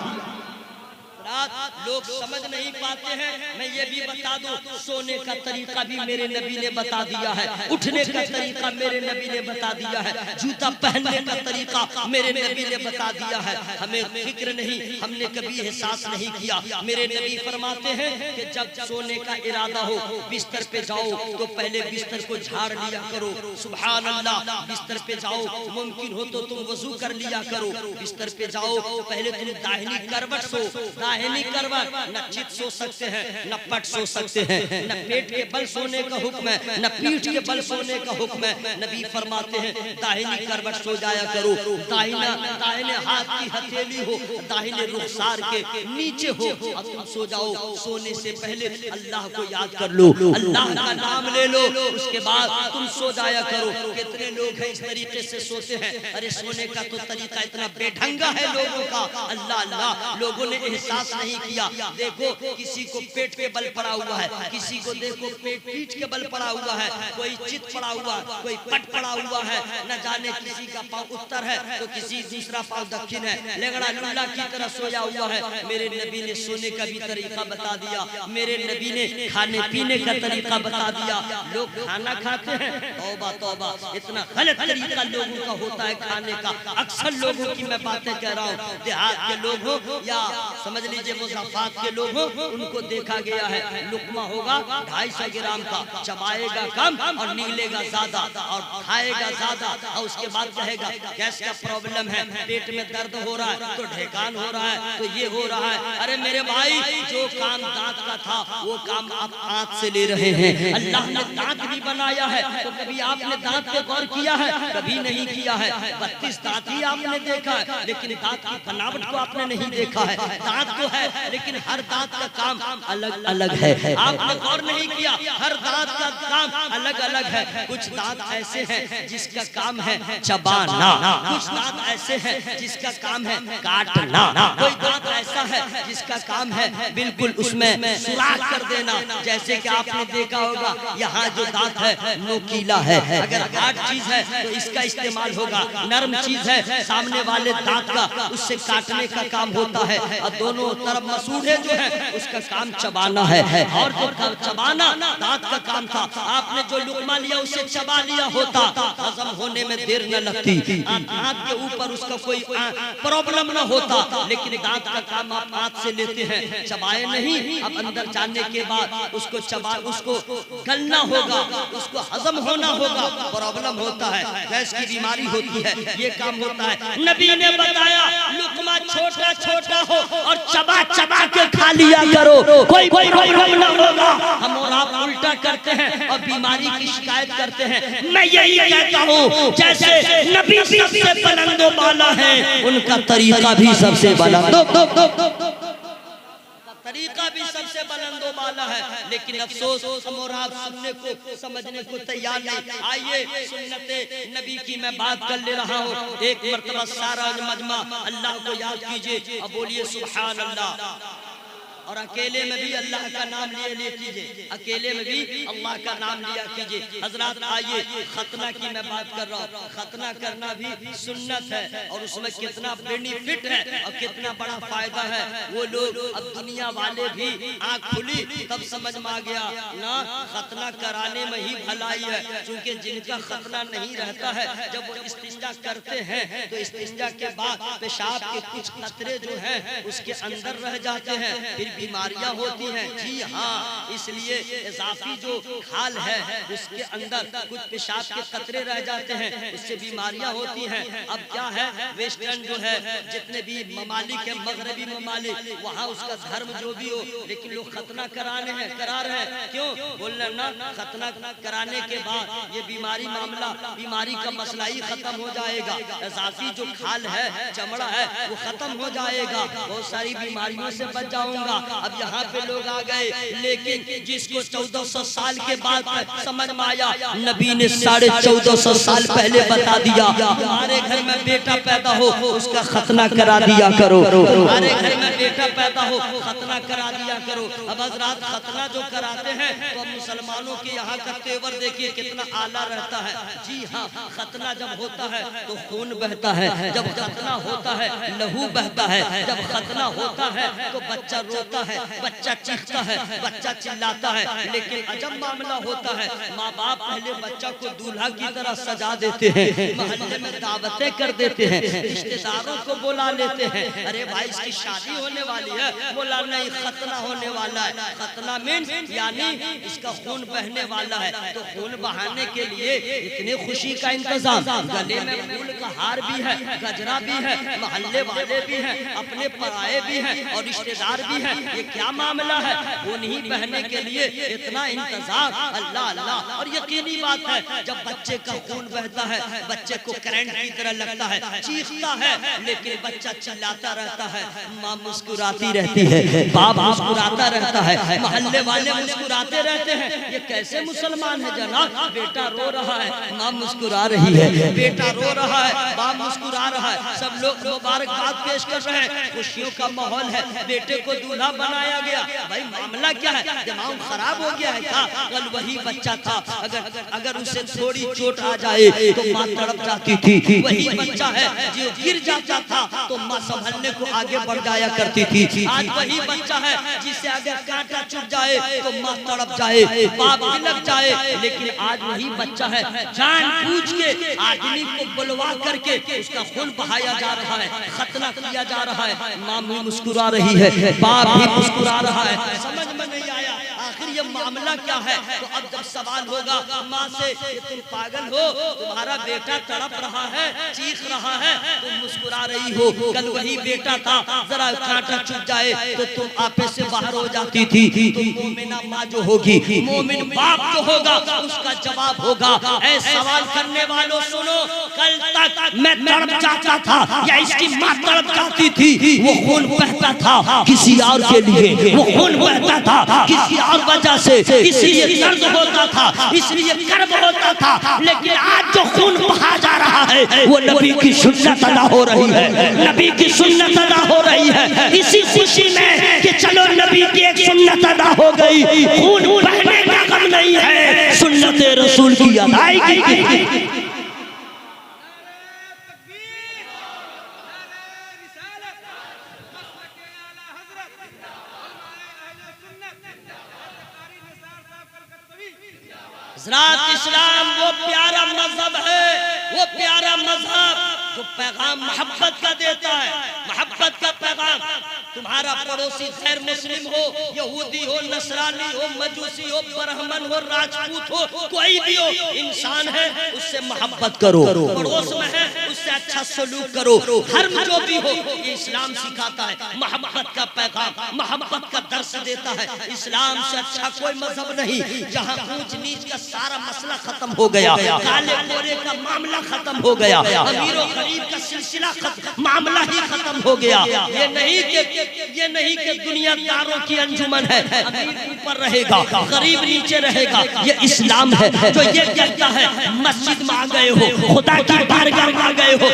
लोग समझ नहीं पाते हैं। मैं ये भी बता दूं, सोने का तरीका भी मेरे नबी ने बता दिया है, उठने का तरीका मेरे नबी ने बता दिया है, जूता पहनने का तरीका मेरे नबी ने बता दिया है। हमें फिक्र नहीं, हमने कभी एहसास नहीं किया। मेरे नबी फरमाते हैं कि जब सोने का इरादा हो, बिस्तर पे जाओ तो पहले बिस्तर को झाड़ लिया करो। सुभान अल्लाह। बिस्तर पे जाओ, मुमकिन हो तो तुम वजू कर लिया करो। बिस्तर पे जाओ तो पहले तुम दाहिनी करवट सो। दाहिनी करवट न चित सो सकते हैं, न पट सो सकते हैं, न पेट के बल सोने का हुक्म है, न पीठ के बल सोने का हुक्म है। नबी फरमाते हैं दाहिनी करवट सो जाया करो। दाहिने हाथ की हथेली हो दाहिने रुखसार के नीचे हो, अब तुम सो जाओ। सोने से पहले अल्लाह को याद कर लो, अल्लाह का नाम ले लो, उसके बाद तुम सो जाया करो। कितने लोग हैं इस तरीके से सोते हैं। अरे सोने का तो तरीका इतना बेढंगा है लोगों का, अल्लाह अल्लाह। लोगों ने एहसास नहीं किया। देखो किसी को पेट पे बल पड़ा हुआ है, किसी को देखो पीठ के बल पड़ा हुआ है, कोई चित पड़ा हुआ, कोई पट पड़ा हुआ है, न जाने किसी का पाँव उत्तर है तो किसी दूसरा पाँव दक्षिण है, लेंगड़ा लुल्ला की तरह सोया हुआ है। मेरे नबी ने सोने का भी तरीका बता दिया, मेरे नबी ने खाने पीने का तरीका बता दिया। लोग खाना खाते हैं, तौबा तौबा, इतना गलत तरीका लोगों का होता है खाने का। अक्सर लोगों की मैं बातें कह रहा हूँ, देहात के लोग हो या समझ लीजिए मुज़फ्फराबाद के लोग हो, उनको देखा गया है लुकमा होगा 250 ग्राम का, चबाएगा कम और नीलेगा ज्यादा और खाएगा ज्यादा, और उसके बाद कहेगा गैस का प्रॉब्लम है, पेट में दर्द हो रहा है, तो ढेकान हो रहा है, तो ये हो रहा है। अरे मेरे भाई, जो काम दांत का था वो काम आप आंख से ले रहे हैं। अल्लाह ने दांत भी बनाया है, तो कभी आपने दांत पे गौर किया है? कभी नहीं किया है। 32 दांत ही आपने देखा है, लेकिन दांत की बनावट को आपने नहीं देखा है। दांत तो है लेकिन हर दांत का काम अलग अलग है। आपने गौर नहीं किया, हर दांत का काम अलग अलग है। कुछ दांत ऐसे हैं जिसका काम है चबाना, कुछ दांत ऐसे हैं जिसका काम है काटना, कोई दांत ऐसा है जिसका काम है बिल्कुल उसमें सुराख कर देना। जैसे कि आपने देखा होगा यहाँ जो दांत है नोकीला है, अगर हार्ड चीज है तो इसका इस्तेमाल होगा, नरम चीज है सामने वाले दांत का उससे काटने का काम होता है, और दोनों तरफ मसूड़े जो है उसका काम चबाना है। और जो चबाना दांत का काम था, आपने जो लुकमा लिया उसे चबा लिया होता, हजम होने में देर न लगती, आंख के ऊपर उसका कोई प्रॉब्लम न होता। लेकिन दांत का काम आप हाथ से लेते हैं, चबाए नहीं, अब अंदर जाने के बाद उसको उसको गलना होगा, उसको हजम होना होगा, प्रॉब्लम होता है, गैस की बीमारी होती है, ये काम होता है। नबी ने बताया लुकमा छोटा छोटा हो और चबा चबा के खा लिया करो, कोई प्रॉब्लम न होगा। हम और आप उल्टा करते हैं और बीमारी की शिकायत करते हैं। मैं यही कहता हूँ, जैसे नबी सबसे बुलंदो बाला है, उनका तरीका भी सबसे बुलंदो तरीका भी सबसे बुलंदो बाला है। लेकिन अफसोस हम और आप सुनने को समझने को तैयार नहीं। आइए सुन्नते नबी की मैं बात कर ले रहा हूँ। एक मर्तबा सारा मजमा अल्लाह को याद कीजिए और बोलिए सुभान अल्लाह। और अकेले में भी अल्लाह का नाम लिए कीजिए, अकेले में भी अल्लाह का नाम लिया कीजिए। हजरात आइए, खतना की मैं बात कर रहा हूँ। खतना करना भी सुन्नत है और उसमें कितना बेनिफिट है और कितना बड़ा फायदा है। वो लोग अब दुनिया वाले भी आँख खुली तब समझ में आ गया ना, खतना कराने में ही भलाई है। क्योंकि जिनका खतना नहीं रहता है, जब वो इस्तिंजा करते हैं तो इस्तिंजा के बाद पेशाब के कुछ कतरे जो हैं उसके अंदर रह जाते हैं, फिर बीमारियां होती हैं। जी हाँ, इसलिए इजाफी जो खाल है उसके अंदर कुछ पेशाब के कतरे रह जाते हैं, उससे बीमारियां होती हैं। अब क्या है, वेस्टर्न जो है जितने भी ममालिक है, मगरबी ममालिक, वहाँ उसका धर्म जो भी हो, लेकिन लोग खतना कराने हैं, करा रहे हैं। क्यों बोलना ना, खतना कराने के बाद ये बीमारी मामला, बीमारी का मसला ही खत्म हो जाएगा। इजाफी जो खाल है, चमड़ा है, वो खत्म हो जाएगा, बहुत सारी बीमारियों से बच जाऊंगा। अब यहाँ पे लोग आ गए, लेकिन जिसको 1400 साल के बाद समझ में आया, नबी ने 1450 साल पहले बता दिया, हमारे घर में बेटा पैदा हो उसका खतना करा दिया करो, हमारे घर में बेटा पैदा हो खतना करा दिया करो। अब हजरात खतना जो कराते हैं तो अब मुसलमानों के यहाँ का तेवर देखिए कितना आला रहता है। जी हाँ, खतना जब होता है तो खून बहता है, जब खतना होता है लहू बहता है, जब खतना होता है तो बच्चा रोता है, बच्चा चीखता है, बच्चा चिल्लाता है। लेकिन अजब मामला होता है, माँ बाप पहले बच्चा को दूल्हा की तरह सजा देते हैं, मोहल्ले में दावतें कर देते हैं, रिश्तेदारों को बुला लेते हैं, अरे भाई इसकी शादी होने वाली है, बोला नहीं खतना होने वाला है। खतना मीन्स यानी इसका खून बहने वाला है, तो खून बहाने के लिए इतने खुशी का इंतजाम, गले में फूल का हार भी है, गजरा भी है, मोहल्ले वाले भी हैं, अपने पराये भी हैं और रिश्तेदार भी हैं। ये क्या मामला है, उन्हीं बहने के लिए इतना इंतजाम। अल्लाह अल्लाह। और यकीनी बात है, जब बच्चे का खून बहता है, बच्चे को करंट की तरह लगता है, चीखता है, लेकिन बच्चा चिल्लाता रहता है, माँ मुस्कुराती रहती है, बाप मुस्कुराता रहता है, मोहल्ले वाले मुस्कुराते रहते हैं। ये कैसे मुसलमान है जनाब, बेटा रो रहा है, माँ मुस्कुरा रही है, बेटा रो रहा है, बाप मुस्कुरा रहा है, सब लोग मुबारकबाद पेश कर रहे हैं, खुशियों का माहौल है, बेटे को दूल्हा बनाया गया। भाई मामला क्या है, दिमाग खराब हो गया है क्या? कल वही बच्चा था, अगर उसे थोड़ी चोट आ जाए तो माँ तड़प जाती थी, वही बच्चा है जो गिर जाता था तो माँ संभलने को आगे बढ़ जाया करती थी। आज वही बच्चा है जिसे अगर कांटा चुभ जाए तो माँ तड़प जाए, बाप लग जाए, लेकिन आज वही बच्चा है जानबूझ के आदमी को बुलवा करके उसका खून बहाया जा रहा है, खतना किया जा रहा है, माँ भी मुस्कुरा रही है, बाप भी मुस्कुरा रहा है। समझ में नहीं आया आखिर ये मामला क्या है? तो अब जब सवाल होगा माँ से, तुम पागल हो, तुम्हारा बेटा तड़प रहा है, चीख रहा है, तुम मुस्कुरा रही हो, कल वही बेटा था, जरा कांटा चुभ जाए तो तुम आपे से बाहर हो जाती थी। तो मोमिना माँ जो होगी, मोमिन बाप जो होगा, उसका जवाब होगा, ऐ सवाल करने वालों सुनो, कल तक मैं तड़प जाता था या इसकी माँ तड़प जाती थी, वो खून बहता था किसी और के लिए, वो खून बहता था किसी और वजह से, इसलिए दर्द होता था, इसलिए कर्ब होता था। लेकिन आज जो खून बहा जा रहा है वो नबी की सुन्नत अदा हो रही है, नबी की सुन्नत अदा हो रही है। इसी खुशी में कि चलो नबी की एक सुन्नत अदा हो गई, खून बहने का गम नहीं है, सुन्नत रसूल की अदायगी की। इस्लाम वो प्यारा मजहब है, वो प्यारा मजहब जो पैगाम मोहब्बत का देता है, मोहब्बत का पैगाम। तुम्हारा पड़ोसी गैर मुस्लिम हो, यहूदी हो, नसरानी हो, मजूसी हो, ब्राह्मण हो, राजपूत हो, कोई भी हो, इंसान है, उससे मोहब्बत करो, पड़ोस में है उससे अच्छा सलूक करो। धर्म जो भी हो, ये इस्लाम सिखाता है, मोहब्बत का पैगाम, मोहब्बत का दर्स देता है। इस्लाम से अच्छा कोई मजहब नहीं, जहाँ ऊंच नीच का सारा मसला खत्म हो गया, काले गोरे का मामला खत्म हो गया, अमीर और गरीब का सिलसिला मामला ही खत्म हो गया। ये नहीं कि दुनियादारों की अंजुमन है, अमीर ऊपर रहेगा, गरीब नीचे रहेगा। ये इस्लाम है जो ये कहता है मस्जिद में आ गए हो, खुदा की बारगाह में आ गए हो,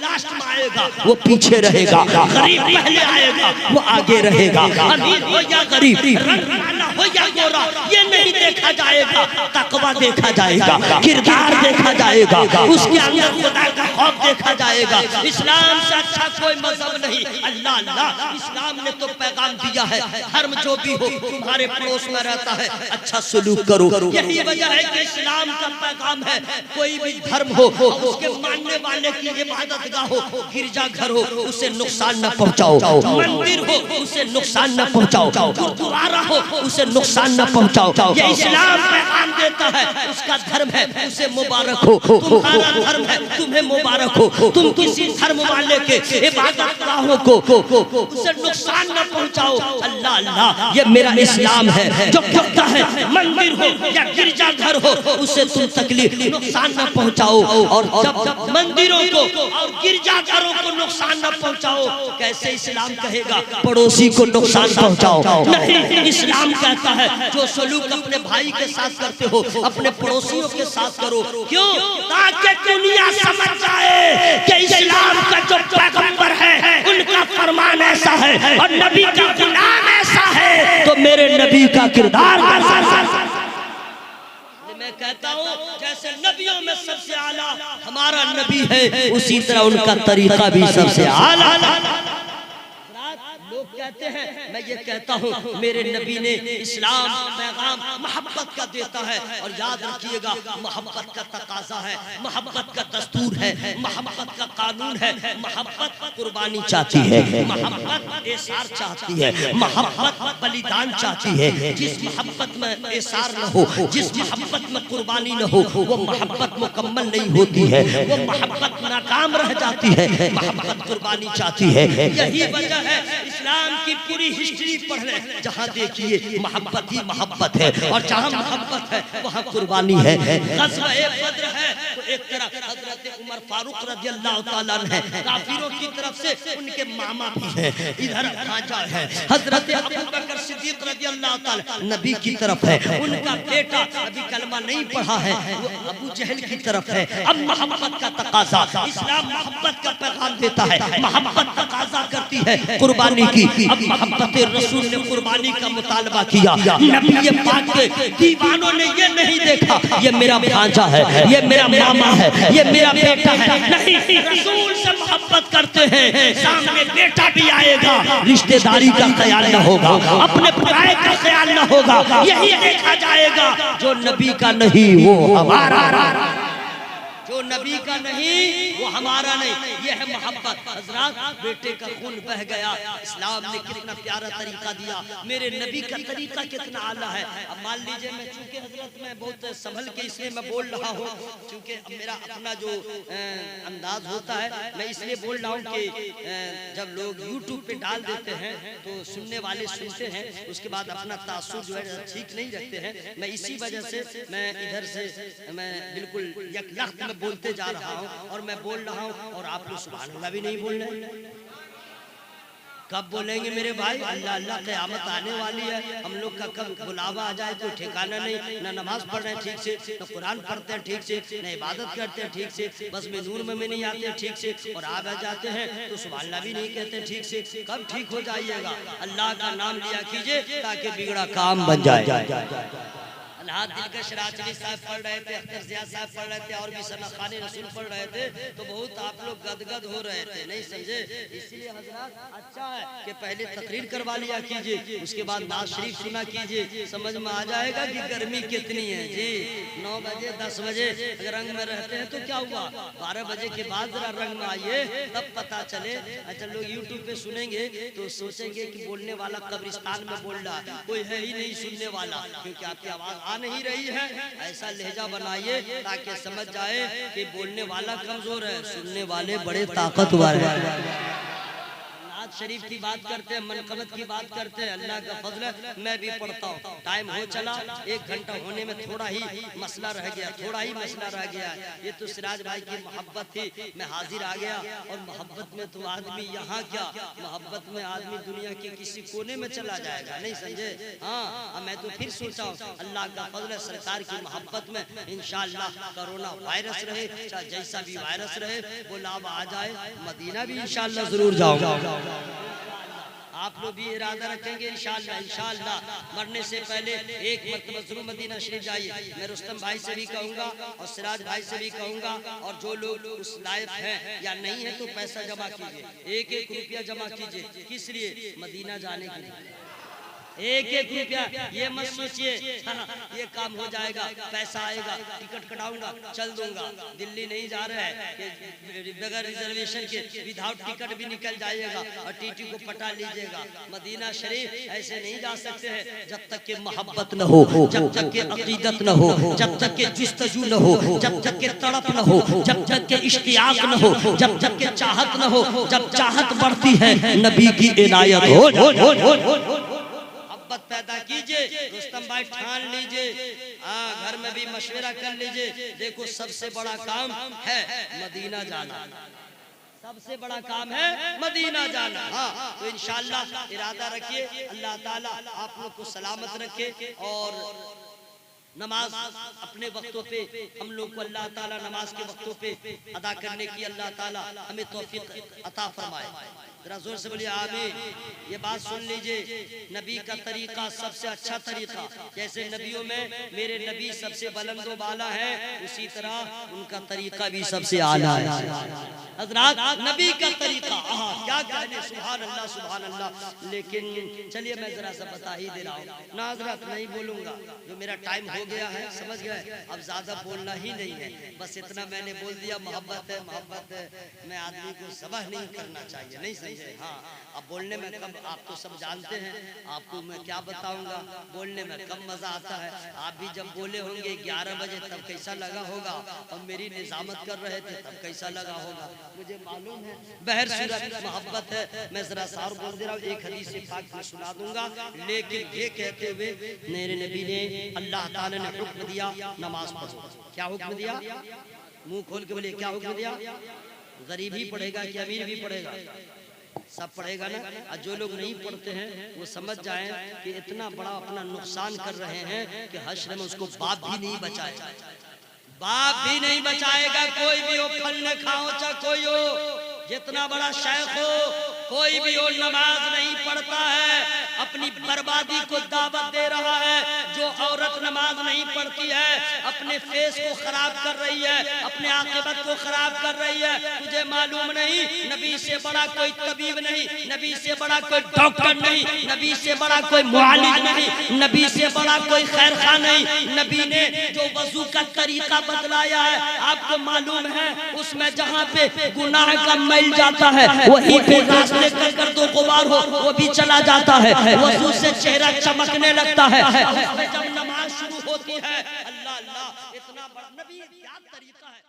लास्ट में आएगा वो पीछे रहेगा, गरीब पहले आएगा वो आगे रहेगा, अमीर हो या गरीब, रंग काला हो या गोरा, ये नहीं देखा जाएगा, तकवा देखा जाएगा, किरदार देखा जाएगा, उसके अंदर खुदा का खौफ देखा जाएगा। इस्लाम से अच्छा कोई मजहब नहीं। अल्लाह अल्लाह, इस्लाम ने तो पैगाम दिया है, धर्म जो भी हो तुम्हारे पड़ोस में रहता है अच्छा सलूक करो। यही वजह है कि इस्लाम का पैगाम है, कोई भी धर्म हो, उसके मानने वाले की इबादतगाह हो, गिरजाघर हो, उसे नुकसान न पहुंचाओ, मंदिर हो उसे नुकसान न पहुंचाओ, गुरुद्वारा हो उसे नुकसान न पहुंचाओ। ये इस्लाम पैगाम देता है, उसका धर्म है उसे मुबारक हो, तुम्हारा धर्म है तुम्हें मुबारक हो। तुम किसी धर्म वाले के इबादतगाहों को उसे नुकसान न पहुंचाओ। अल्लाह अल्लाह, ये मेरा इस्लाम है जो कहता है मंदिर हो या गिरजाघर हो उसे तुम तकलीफ नुकसान न पहुंचाओ, और जब मंदिरों को और गिरजाघरों को नुकसान न पहुंचाओ, कैसे इस्लाम कहेगा पड़ोसी को नुकसान पहुंचाओ? नहीं, इस्लाम कहता है जो सलूक अपने भाई के साथ करते हो अपने पड़ोसियों के साथ करो। क्यों? ताकि दुनिया समझ जाए कि इस्लाम का जो पैगंबर है उनका फरमान ऐसा है और नबी का गुलाम ऐसा है, तो मेरे नबी का किरदार कैसा है। मैं कहता हूँ जैसे नबियों में सबसे आला हमारा नबी है, उसी तरह उनका तरीका भी सबसे आला। लोग कहते हैं, मैं ये कहता हूँ मेरे नबी ने इस्लाम पैगाम मोहब्बत का देता है, और याद रखिएगा मोहब्बत का तकाजा है, मोहब्बत का दस्तूर है, मोहब्बत का कानून है। मोहब्बत कुर्बानी चाहती है, मोहब्बत एसार चाहती है, मोहब्बत बलिदान चाहती है। जिस मोहब्बत में एसार न हो, जिस मोहब्बत में कुर्बानी न हो, वो मोहब्बत मुकम्मल नहीं होती है, वो मोहब्बत नाकाम रह जाती है। मोहब्बत कुर्बानी चाहती है, यही वजह है इस्लाम की पूरी हिस्ट्री पढ़ ले, जहाँ देखिए मोहब्बत ही मोहब्बत है, और जहाँ मोहब्बत है वहाँ कुर्बानी है। ग़ज़वा-ए बद्र है तो एक तरफ हज़रत उमर फारूक रज़ियल्लाहु ताला है, काफिरों की तरफ से उनके मामा भी हैं, इधर खाजा है हज़रत अबू बकर सिद्दीक़ रज़ियल्लाहु ताला नबी की तरफ है, उनका बेटा अभी कलमा नहीं पढ़ा है वो अबू जहल की तरफ है। अब मोहब्बत का तकाजा, इस्लाम मोहब्बत का पैगाम देता है, मोहब्बत तकाजा करती है कुर्बानी की। अब मोहब्बत रसूल ने कुर्बानी का मुतालबा किया, नबी पाक के दीवानों ने ये नहीं देखा ये मेरा भांजा है, ये मेरा मामा है, ये मेरा बेटा है, नहीं, रसूल से मोहब्बत करते हैं, सामने बेटा भी आएगा, रिश्तेदारी का ख्याल न होगा, अपने पराये का ख्याल न होगा, यही देखा जाएगा। जो नबी का नहीं वो हमारा, जो नबी का नहीं वो हमारा नहीं, ये है मोहब्बत। हजरात, बेटे का खून बह गया, इस्लाम ने कितना प्यारा तरीका दिया, मेरे नबी का तरीका कितना आला है। अब मान लीजिए मैं चूंकि हजरत मैं बहुत संभल के इसलिए मैं बोल रहा हूँ, क्योंकि मेरा अपना जो अंदाज होता है मैं इसलिए बोल रहा हूँ कि जब लोग यूट्यूब पे डाल देते हैं तो सुनने वाले सुनते हैं, उसके बाद अपना तासुर जो है ठीक नहीं रखते हैं। मैं इसी वजह से मैं इधर से मैं बिल्कुल यकलख्त में बोलते जा रहा हूँ, और मैं बोल रहा हूँ और आप लोग सुभान अल्लाह भी नहीं बोल रहे। कब बोलेंगे मेरे भाई? अल्लाह अल्लाह, क़यामत आने वाली है, हम लोग का कब बुलावा आ जाए कोई ठिकाना नहीं। ना नमाज पढ़ रहे हैं ठीक से, ना कुरान पढ़ते हैं ठीक से, ना इबादत करते हैं ठीक से, बस में नूर में नहीं आते हैं ठीक से, और आ जाते हैं तो सुभान अल्लाह भी नहीं कहते ठीक से। कब ठीक हो जाइएगा? अल्लाह का नाम लिया कीजिए ताकि बिगड़ा काम बन जाए। दिलकश राजवी साहब पढ़ रहे थे, अख्तर ज़िया साहब पढ़ रहे थे, और भी सना खाने रसूल पढ़ रहे थे, तो बहुत आप लोग गदगद हो रहे थे, नहीं समझे? इसलिए हजरत अच्छा है कि पहले तकरीर करवा लिया कीजिए, उसके बाद नाज़ शरीफ सुना कीजिए, समझ में आ जाएगा कि गर्मी कितनी है। जी 9 बजे 10 बजे अगर रंग में रहते हैं तो क्या हुआ, 12 बजे के बाद जरा रंग में आइए, तब पता चले। अच्छा, लोग यूट्यूब पे सुनेंगे तो सोचेंगे कि बोलने वाला कब्रिस्तान में बोल रहा, कोई है ही नहीं सुनने वाला, क्योंकि आपकी आवाज आ नहीं रही है। ऐसा लहजा बनाइए ताकि समझ जाए कि बोलने वाला कमजोर है, सुनने वाले बड़े ताकतवर हैं। आत शरीफ की बात करते हैं, मनकबत की बात करते हैं, अल्लाह का फजल है मैं भी पढ़ता हूँ। टाइम हो चला, 1 घंटा होने में थोड़ा ही मसला रह गया, थोड़ा ही मसला रह गया। ये तो सिराज भाई की मोहब्बत थी, मैं हाजिर आ गया। और मोहब्बत में तो आदमी यहाँ क्या, मोहब्बत में आदमी दुनिया के किसी कोने में चला जाएगा, नहीं समझे। हाँ, मैं तो फिर सोचा हूँ अल्लाह का फजल है, सरकार की मोहब्बत में इंशाअल्लाह कोरोना वायरस रहे चाहे जैसा भी वायरस रहे, वो लाभ आ जाए, मदीना भी इंशाअल्लाह जरूर जाऊंगा। आप लोग भी इरादा रखेंगे इंशाअल्लाह। इंशाअल्लाह मरने से पहले एक मरतबा जरूर मदीना शरीफ जाइए। मैं रुस्तम भाई से भी कहूँगा और सिराज भाई से भी कहूँगा, और जो लोग उस लायक हैं या नहीं है तो पैसा जमा कीजिए, 1-1 रुपया जमा कीजिए। किस लिए? मदीना जाने के लिए। 1-1 रुपया, ये मत सोचिए ये काम हो जाएगा, पैसा आएगा, टिकट कटाऊंगा चल दूंगा। दिल्ली नहीं जा रहे हैं कि बगैर रिजर्वेशन के विदाउट टिकट भी निकल जाइएगा और टीटी को पटा लीजिएगा। मदीना शरीफ ऐसे नहीं जा सकते हैं जब तक के मोहब्बत न हो, जब तक के अकीदत न हो, जब तक के जुस्तजू न हो, जब तक के तड़प न हो, जब तक के इश्तियाक न हो, जब तक के चाहत न हो। जब चाहत बढ़ती है नबी की इनायत हो। पैदा कीजिए, रुस्तम भाई ठान लीजिए, घर में भी मशवरा कर लीजिए। देखो सबसे बड़ा काम है मदीना जाना, सबसे बड़ा काम है मदीना जाना। हाँ, तो इंशाअल्लाह इरादा रखिए, अल्लाह ताला आप लोग को सलामत रखे। और नमाज अपने वक्तों पे हम लोग को अल्लाह ताला नमाज के वक्तों पे अदा करने की अल्लाह ताला हमें तौफीक अता फरमाए। जरा जोर से बोलिए आमीन। ये बात सुन लीजिए, नबी का तरीका सबसे अच्छा तरीका, जैसे नबियों में मेरे नबी सबसे बुलंदो बाला है, उसी तरह उनका तरीका भी सबसे आला है। हजरात नबी का तरीका क्या कहने, सुभान अल्लाह सुभान अल्लाह। लेकिन चलिए मैं जरा सा बता ही दे रहा हूँ ना हजरात, नहीं बोलूंगा, जो मेरा टाइम हो गया है, समझ गए, अब ज्यादा बोलना ही नहीं है, बस इतना मैंने बोल दिया। मोहब्बत है, मोहब्बत में आदमी को सबह नहीं करना चाहिए, नहीं समझे। हाँ, अब बोलने में कब, आप तो सब जानते हैं, आपको मैं क्या बताऊंगा, बोलने में कब मजा आता है। आप भी जब बोले होंगे 11 बजे तब कैसा लगा होगा, और मेरी निजामत कर रहे थे तब कैसा लगा होगा, मुझे मालूम है। बहर सूरत मोहब्बत है, मैं जरा सार बोल दे रहा हूँ, एक हदीस पाक में सुना दूंगा। लेकिन ये कहते हुए मेरे नबी ने, अल्लाह ताला ने हुक्म दिया नमाज पढ़ो। क्या हुक्म दिया? मुंह खोल के बोलिए, क्या हुक्म दिया? गरीब ही पढ़ेगा कि अमीर भी पढ़ेगा? सब पढ़ेगा ना। और जो लोग नहीं पढ़ते हैं वो समझ जाएं कि इतना बड़ा अपना नुकसान कर रहे हैं कि हश्र में उसको बाप भी नहीं बचाएगा, बाप भी नहीं बचाएगा। कोई भी हो, फल न खाओ चाहे कोई हो, जितना बड़ा शेख हो, कोई भी हो, नमाज नहीं पढ़ता है, अपनी बर्बादी को दावत दे रहा है। जो औरत नमाज नहीं पढ़ती है अपने फेस को खराब कर रही है, अपने आखिरत को खराब कर रही है। तुझे मालूम नहीं, नबी से बड़ा कोई तबीब नहीं, नबी से बड़ा कोई डॉक्टर नहीं, नबी से बड़ा कोई मुआलिज नहीं, नबी से बड़ा कोई खैरखा नहीं। नबी ने जो वजू का तरीका बतलाया है, आपको मालूम है, उसमें जहाँ पे गुनाह का मैल जाता है वहीं पे रास्ते कर दो गुबार हो वो भी चला जाता है, वजू से चेहरा चमकने लगता है। जब नमाज शुरू होती है, अल्लाह अल्लाह, इतना बड़ा नबी क्या तरीका है।